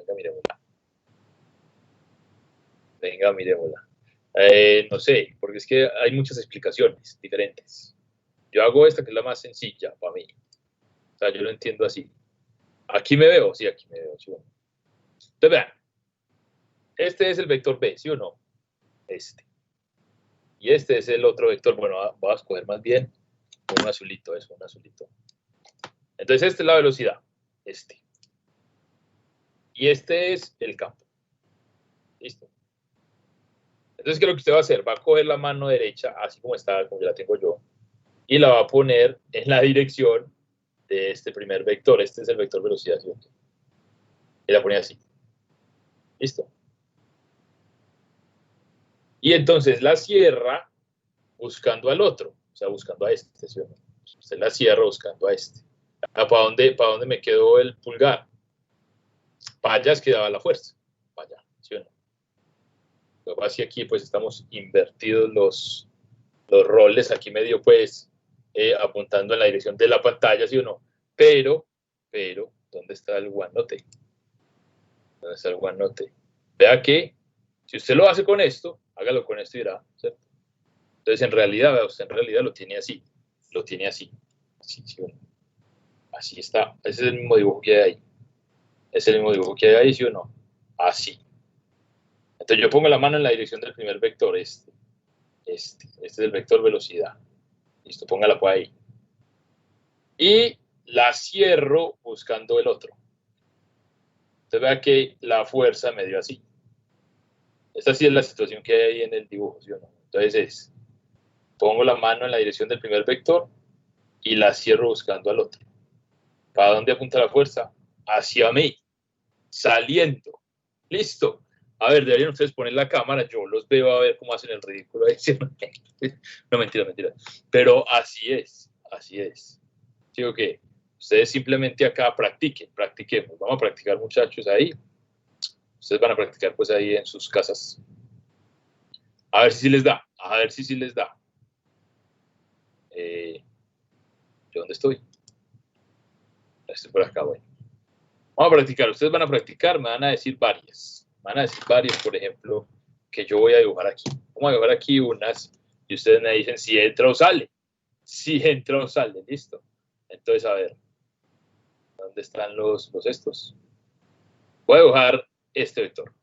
Venga, miremosla. No sé, porque es que hay muchas explicaciones diferentes. Yo hago esta que es la más sencilla para mí. O sea, yo lo entiendo así. Aquí me veo, sí, aquí me veo. ¿Sí o no? Entonces, vean. Este es el vector B, ¿sí o no? Este. Y este es el otro vector. Bueno, voy a escoger más bien un azulito, un azulito. Entonces, esta es la velocidad. Este. Y este es el campo. ¿Listo? Entonces, ¿qué es lo que usted va a hacer? Va a coger la mano derecha, así como está, como ya la tengo yo, y la va a poner en la dirección de este primer vector. Este es el vector velocidad, ¿sí? Y la pone así. ¿Listo? Y entonces la cierra buscando al otro, o sea, buscando a este, ¿sí o no? Usted la cierra buscando a este. ¿Para dónde me quedó el pulgar? Para allá es que daba la fuerza. Para allá, ¿sí o no? Lo que pasa es que aquí pues estamos invertidos los roles, aquí medio pues apuntando en la dirección de la pantalla, ¿sí o no? Pero, ¿dónde está el OneNote? ¿Dónde está el OneNote? Vea que si usted lo hace con esto, hágalo con esto y irá, ¿cierto? Entonces, en realidad, usted en realidad lo tiene así. Lo tiene así. Así, ¿sí o no? Así está. Ese es el mismo dibujo que hay ahí. Es el mismo dibujo que hay ahí, ¿sí o no? Así. Entonces, yo pongo la mano en la dirección del primer vector, este es el vector velocidad. Listo, póngala por ahí. Y la cierro buscando el otro. Entonces, vea que la fuerza me dio así. Esta sí es la situación que hay ahí en el dibujo, ¿sí o no? Entonces, pongo la mano en la dirección del primer vector y la cierro buscando al otro. ¿Para dónde apunta la fuerza? Hacia mí, saliendo. Listo. A ver, deberían ustedes poner la cámara, yo los veo a ver cómo hacen el ridículo ahí. No, mentira. Pero así es. Digo que ustedes simplemente acá practiquemos. Vamos a practicar, muchachos, ahí. Ustedes van a practicar pues ahí en sus casas. A ver si sí les da. ¿De dónde estoy? Estoy por acá, bueno. Vamos a practicar. Ustedes van a practicar, me van a decir varias. Por ejemplo, que yo voy a dibujar aquí. Vamos a dibujar aquí unas y ustedes me dicen si entra o sale. Si entra o sale, listo. Entonces, a ver, ¿dónde están los estos? Voy a dibujar este vector.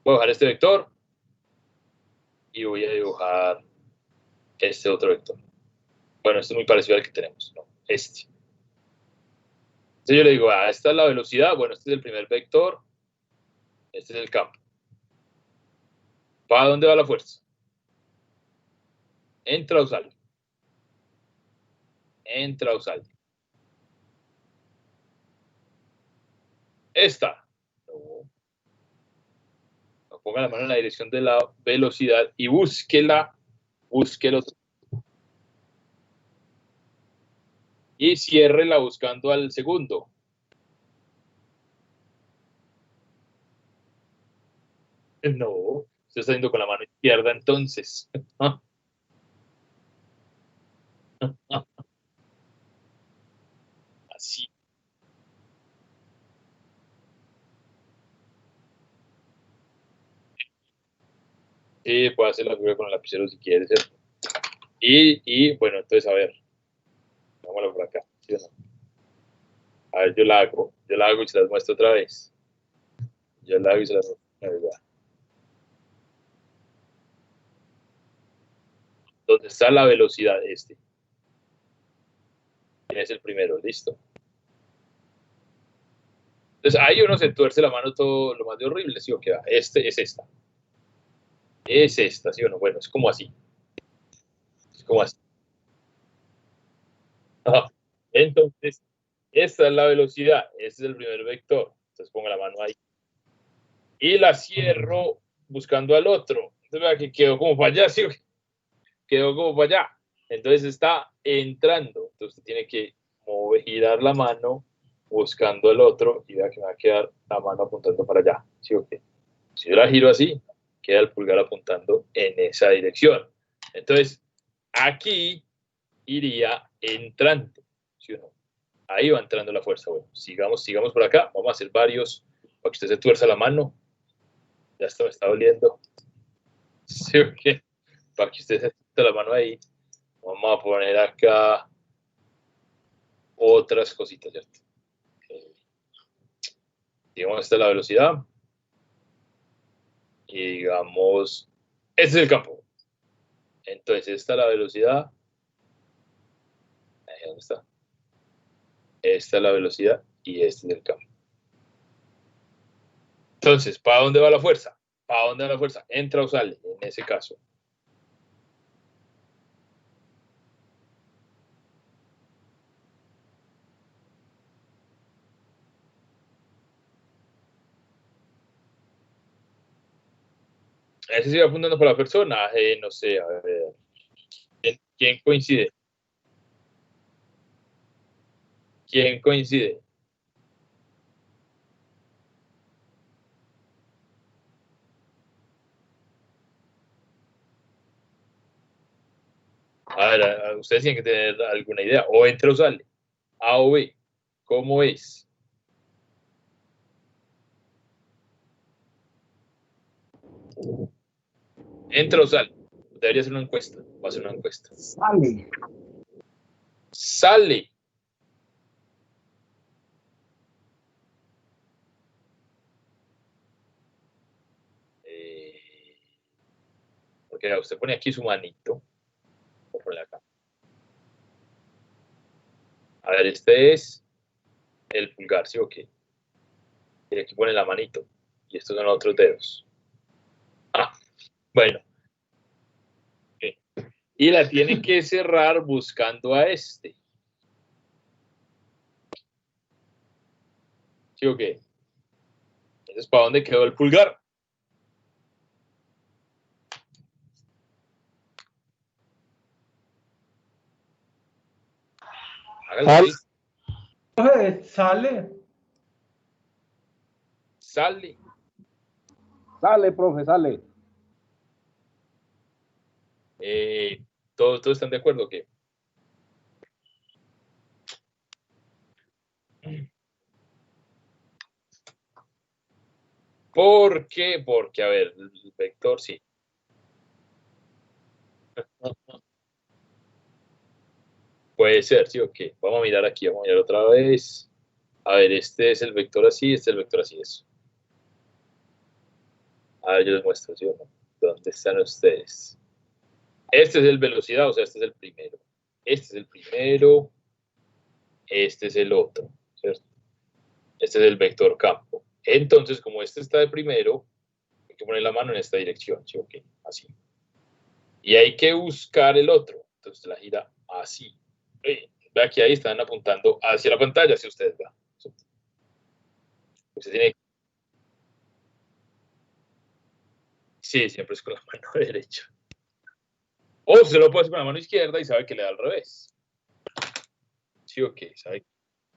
Voy a dibujar este vector y voy a dibujar este otro vector. Bueno, este es muy parecido al que tenemos, ¿no? Este. Entonces yo le digo, esta es la velocidad, bueno, este es el primer vector, este es el campo. ¿Para dónde va la fuerza? ¿Entra o sale? entra o sale. Esta. No. Ponga la mano en la dirección de la velocidad y búsquelo. Y ciérrela buscando al segundo. No, usted está yendo con la mano izquierda entonces. Así. Sí, puede hacer la figura con el lapicero si quiere, ¿cierto? Y bueno, entonces a ver. Vámonos por acá, ¿sí o no? A ver, yo la hago y se las muestro otra vez. Yo la hago y se las muestro otra vez. ¿Dónde está la velocidad este? Es el primero, listo. Entonces ahí uno se tuerce la mano todo lo más de horrible, ¿sí o qué va? Este es esta. Es esta, ¿sí o no? Bueno, es como así. Es como así. Entonces, esta es la velocidad. Este es el primer vector. Entonces pongo la mano ahí. Y la cierro buscando al otro. Entonces vea que quedó como para allá, ¿sí? Quedó como para allá. Entonces está entrando. Entonces usted tiene que girar la mano buscando al otro y vea que me va a quedar la mano apuntando para allá. ¿Sí o qué? Si yo la giro así, queda el pulgar apuntando en esa dirección. Entonces, aquí iría entrando. ¿Sí o no? Ahí va entrando la fuerza. Bueno, sigamos por acá. Vamos a hacer varios para que usted se tuerza la mano. Ya esto me está doliendo. ¿Sí o qué? Para que usted se tuerza la mano ahí. Vamos a poner acá otras cositas, ¿cierto? Digamos, esta es la velocidad. Y digamos, este es el campo. Entonces, esta es la velocidad. Ahí, ¿dónde está? Esta es la velocidad y este es el campo. Entonces, ¿para dónde va la fuerza? ¿Para dónde va la fuerza? ¿Entra o sale? En ese caso. Ese sí va apuntando por la persona. No sé, a ver. ¿Quién coincide? ¿Quién coincide? A ver, ustedes tienen que tener alguna idea. O entra o sale. A o B. ¿Cómo es? Entra o sale. Debería ser una encuesta. Va a ser una encuesta. Sale. Sale. Porque usted pone aquí su manito. Voy a ponerle acá. A ver, este es el pulgar, ¿sí o qué? Y aquí pone la manito. Y estos son los otros dedos. Ah, bueno. Okay. Y la tiene que cerrar buscando a este. ¿Sí o qué? Entonces, ¿para dónde quedó el pulgar? Hágalo, sí. Sale. Sale. Sale, profe, sale. ¿Todos están de acuerdo o qué? ¿Por qué? Porque, a ver, el vector sí. Puede ser, sí o qué. Vamos a mirar aquí, vamos a mirar otra vez. A ver, este es el vector así, este es el vector así, eso. A ver, yo les muestro, ¿sí o no? ¿Dónde están ustedes? Este es el velocidad, o sea, este es el primero. Este es el primero. Este es el otro, ¿cierto? Este es el vector campo. Entonces, como este está de primero, hay que poner la mano en esta dirección, ¿sí o qué? Así. Y hay que buscar el otro. Entonces la gira así. Vea que ahí están apuntando hacia la pantalla, si ustedes vean. Usted tiene... Sí, siempre es con la mano derecha. O se lo puede hacer con la mano izquierda y sabe que le da al revés. Sí, ok, sabe que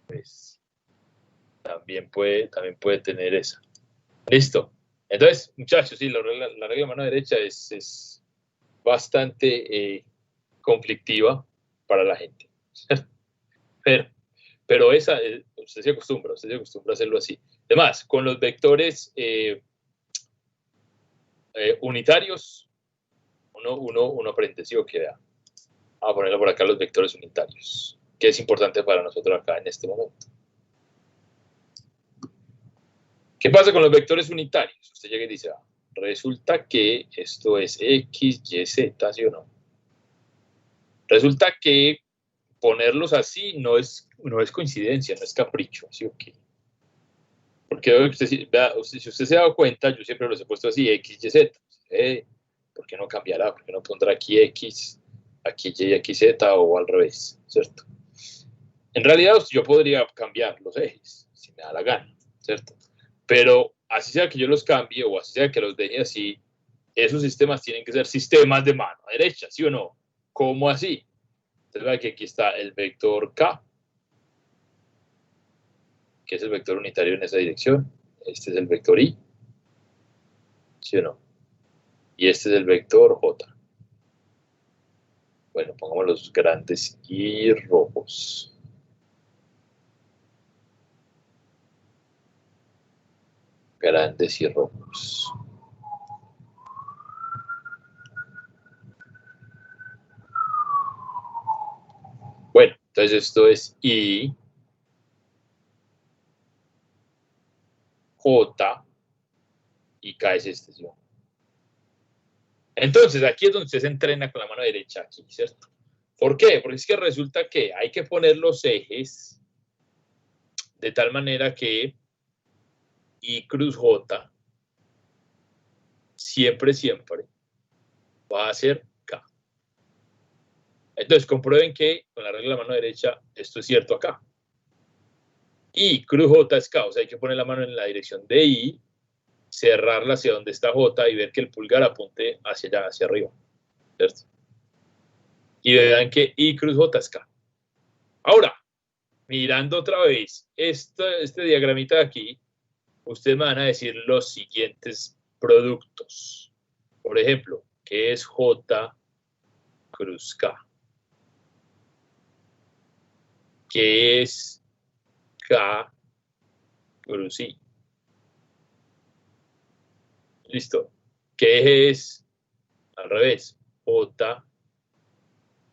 pues, también puede tener esa. Listo. Entonces, muchachos, sí, la regla de mano derecha es bastante conflictiva para la gente. Pero esa, usted se acostumbra a hacerlo así. Además, con los vectores unitarios, uno aprende, ¿sí o qué? Vamos a ponerlo por acá los vectores unitarios, que es importante para nosotros acá en este momento. ¿Qué pasa con los vectores unitarios? Usted llega y dice, resulta que esto es X, Y, Z, ¿sí o no? Resulta que ponerlos así no es coincidencia, no es capricho, ¿sí o qué? Porque si usted se ha dado cuenta, yo siempre los he puesto así, X, Y, Z. ¿Por qué no cambiará? ¿Por qué no pondrá aquí X, aquí Y, aquí Z o al revés? ¿Cierto? En realidad yo podría cambiar los ejes, si me da la gana, ¿cierto? Pero así sea que yo los cambie o así sea que los deje así, esos sistemas tienen que ser sistemas de mano derecha, ¿sí o no? ¿Cómo así? Entonces vean que aquí está el vector K, que es el vector unitario en esa dirección. Este es el vector Y, ¿sí o no? Y este es el vector J. Bueno, pongamos los grandes y rojos. Grandes y rojos. Bueno, entonces esto es I, J, y K es este, ¿sí? Entonces, aquí es donde usted se entrena con la mano derecha, aquí, ¿cierto? ¿Por qué? Porque es que resulta que hay que poner los ejes de tal manera que I cruz J siempre va a ser K. Entonces, comprueben que con la regla de la mano derecha esto es cierto acá. I cruz J es K, o sea, hay que poner la mano en la dirección de I, cerrarla hacia donde está J y ver que el pulgar apunte hacia allá, hacia arriba, ¿cierto? Y vean que I cruz J es K. Ahora, mirando otra vez este diagramita de aquí, ustedes me van a decir los siguientes productos. Por ejemplo, ¿qué es J cruz K? ¿Qué es K cruz I? Listo. ¿Qué es, al revés, J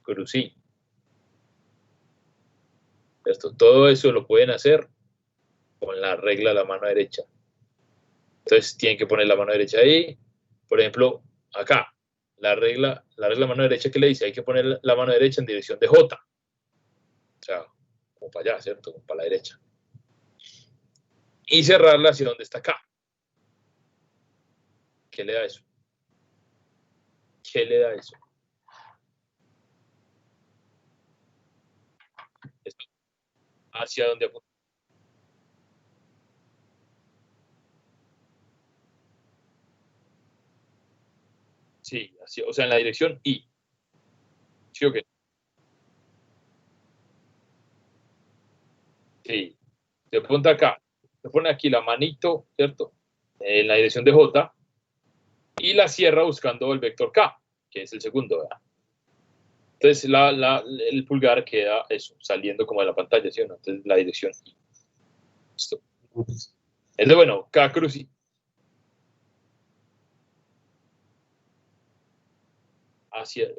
cruz I? Esto, todo eso lo pueden hacer con la regla de la mano derecha. Entonces tienen que poner la mano derecha ahí. Por ejemplo, acá, la regla de la mano derecha que le dice, hay que poner la mano derecha en dirección de J. O sea, como para allá, ¿cierto? Como para la derecha. Y cerrarla hacia donde está acá. ¿Qué le da eso? ¿Qué le da eso? Esto, hacia donde apunta. Sí, así, o sea, en la dirección I. ¿Sí o qué? Sí. Se apunta acá. Se pone aquí la manito, ¿cierto? En la dirección de J. Y la cierra buscando el vector K, que es el segundo, ¿verdad? Entonces el pulgar queda eso, saliendo como de la pantalla, ¿sí o no? Entonces la dirección I. Listo. Entonces, bueno, K cruz I. Hacia...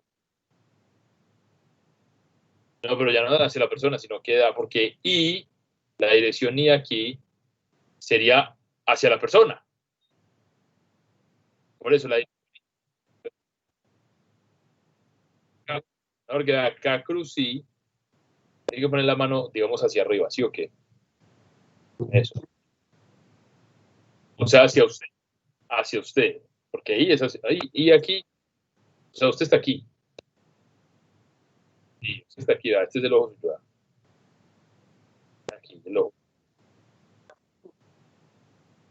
No, pero ya no da hacia la persona, sino queda porque I, la dirección I aquí, sería hacia la persona. Por eso la porque acá cruz I, tiene que poner la mano, digamos, hacia arriba, ¿sí o qué? Eso. O sea, hacia usted, porque ahí es ahí, y aquí, o sea, usted está aquí. Sí, usted está aquí, este es el ojo suyo. aquí, el ojo.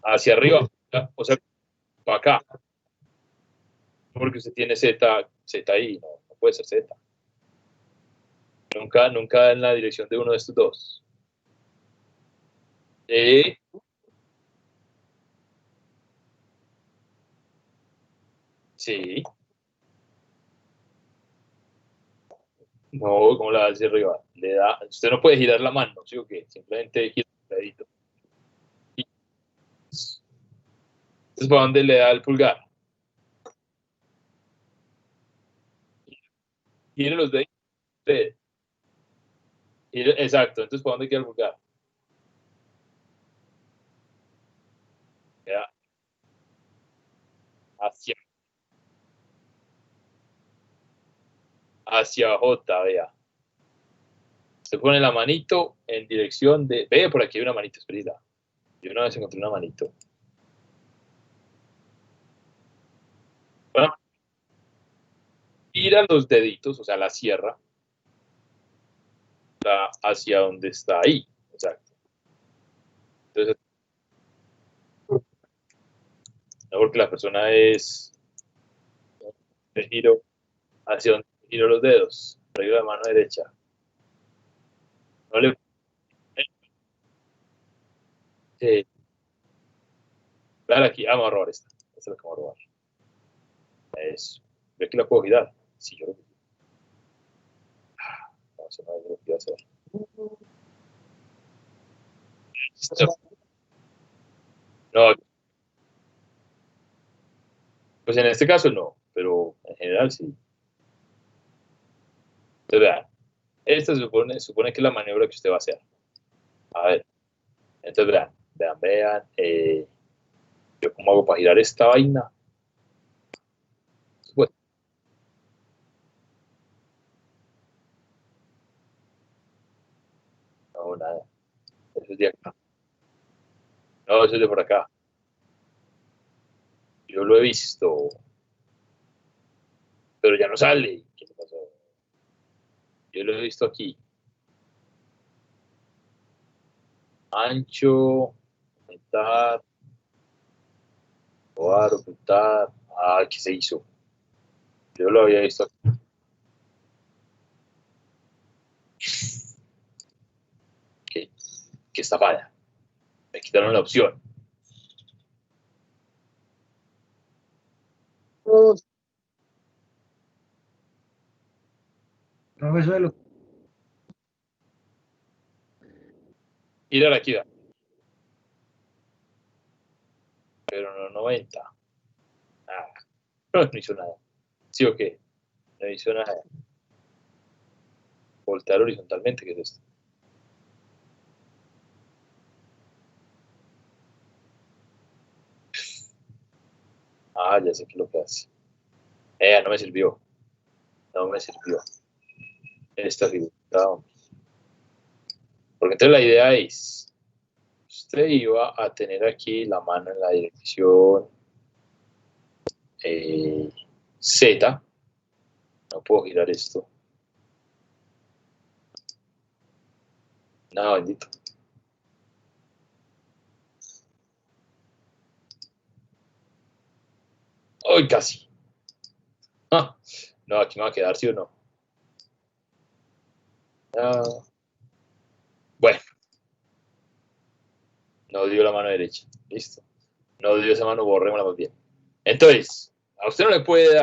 Hacia arriba, o sea, para acá. Porque usted tiene Z, Z ahí, no, no puede ser Z. Nunca, nunca en la dirección de uno de estos dos. Sí. No, ¿cómo la da hacia arriba? Le da, usted no puede girar la mano, ¿sí o qué? Simplemente gira el dedito. Entonces, ¿para dónde le da el pulgar? Gire los deditos. Exacto, entonces, ¿para dónde queda el pulgar? Queda hacia, hacia J, vea. Usted pone la manito en dirección de... Ve, por aquí hay una manito, espera. Yo una vez encontré una manito. Bueno, gira los deditos, o sea, la sierra, hacia donde está ahí. Exacto. Entonces, no porque la persona es... de giro hacia donde giro los dedos, arriba de la mano derecha. No le... Claro, aquí, vamos a robar esta. Esta es la que vamos a robar. Eso. ¿Ve que la puedo girar? Sí, yo lo que... No, eso no es lo que iba a hacer. No, pues en este caso no, pero en general sí. Entonces, vean, esta supone que es la maniobra que usted va a hacer. A ver, entonces vean. Yo cómo hago para girar esta vaina. Pues, no, nada. Eso es de acá. No, eso es de por acá. Yo lo he visto, pero ya no sale. ¿Qué le pasó? Yo lo he visto aquí. Ancho, aumentar, probar, ocultar. Ah, ¿qué se hizo? Yo lo había visto aquí. Que está falla. Me quitaron la opción. Profesor, Girar aquí, pero no 90. Ah, no hizo nada. ¿Sí o qué? No hizo nada. Voltear horizontalmente, ¿qué es esto? Ah, ya sé qué es lo que hace. No me sirvió. No me sirvió. Esta figura. Porque entonces la idea es, usted iba a tener aquí la mano en la dirección Z. No puedo girar esto. No, bendito. ¡Ay, casi! Ah, no, aquí me va a quedar, ¿sí o no? Ah, bueno, no dio la mano derecha. Listo. No dio esa mano, borrémosla más bien. Entonces, a usted no le puede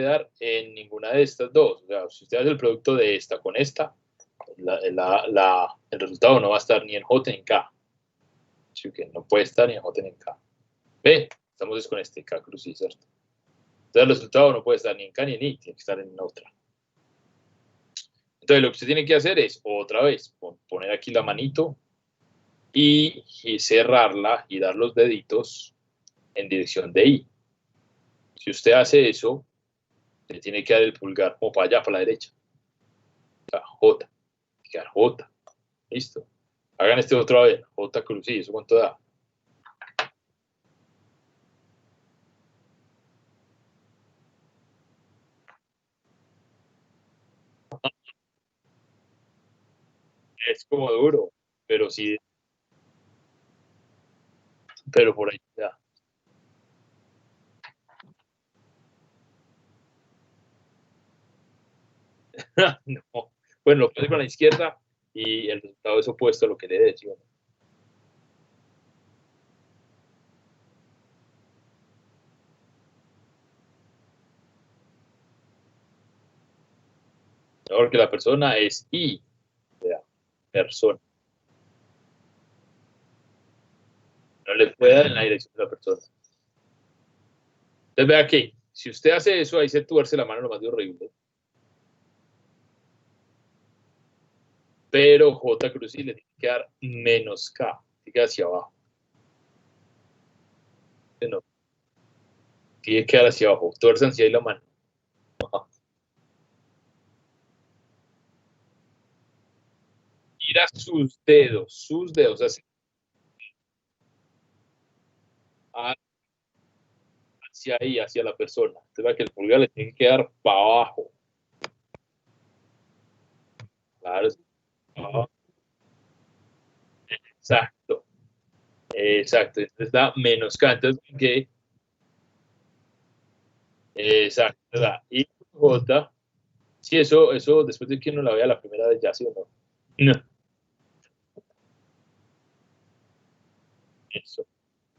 dar en ninguna de estas dos. O sea, si usted hace el producto de esta con esta, el resultado no va a estar ni en J ni en K. Así que no puede estar ni en J ni en K. Ve, estamos con este K cruz, ¿cierto? Entonces el resultado no puede estar ni en K ni en I, tiene que estar en otra. Entonces lo que usted tiene que hacer es, otra vez, poner aquí la manito y cerrarla, girar los deditos en dirección de I. Si usted hace eso, le tiene que dar el pulgar como para allá, para la derecha. O sea, J, quedar J. Listo. Hagan este otra vez, J cruz, ¿sí? ¿Eso cuánto da? Es como duro. pero sí, pero por ahí ya. No. Bueno, lo puse con la izquierda y el resultado es opuesto a lo que le decía. Porque la persona es I, vea, persona. No le puede dar en la dirección de la persona. Entonces vea aquí, si usted hace eso, ahí se tuerce la mano lo más de horrible. Pero J cruz I le tiene que dar menos K, tiene que dar hacia abajo. No, tiene que dar hacia abajo, tuerzan hacia ahí la mano. Mira sus dedos, así. Hacia ahí, hacia la persona. Entonces vea que el pulgar le tiene que dar para abajo. Claro, para abajo. Exacto. Exacto. Entonces da menos K. Entonces, ¿qué? Exacto. Da I J. Sí, eso después de que uno la vea la primera vez ya, ¿sí o no? No. Eso.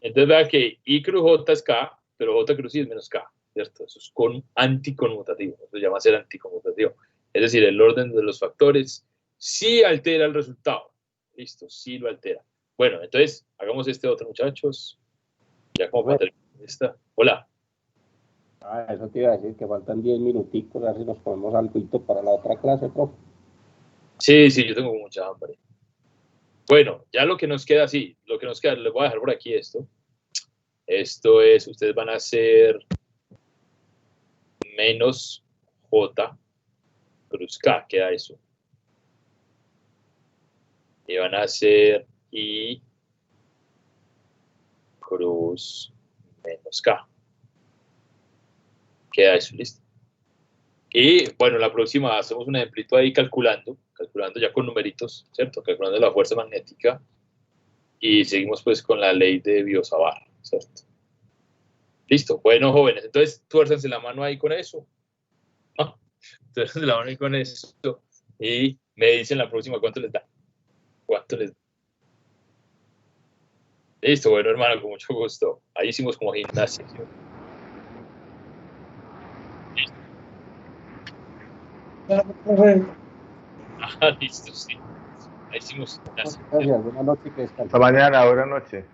Entonces vea que I cruz J es K, pero J cruz I es menos K, ¿cierto? Eso es con anticonmutativo. Eso se llama ser anticonmutativo. Es decir, el orden de los factores sí altera el resultado. Listo, sí lo altera. Bueno, entonces hagamos este otro, muchachos. Ya como para terminar esta. Hola. Eso te iba a decir, que faltan 10 minuticos, a ver si nos ponemos algo para la otra clase, profe. Sí, yo tengo mucha hambre. Bueno, ya lo que nos queda, sí, lo que nos queda, les voy a dejar por aquí esto. Esto es, ustedes van a hacer menos J cruz K, queda eso. Y van a hacer I cruz menos K. Queda eso, listo. Y bueno, la próxima hacemos un ejemplito ahí calculando ya con numeritos, ¿cierto? Calculando la fuerza magnética. Y seguimos pues con la ley de Biot-Savart, ¿cierto? Listo. Bueno, jóvenes, entonces tuérzanse la mano ahí con eso. Tuérzanse la mano ahí con eso. Y me dicen la próxima cuánto les da. ¿Cuánto les da? Listo, bueno, hermano, con mucho gusto. Ahí hicimos como gimnasia, ¿sí? Listo, sí. Ahí hicimos gimnasia. Gracias, buenas noches, que descansen. Hasta mañana, buenas noches.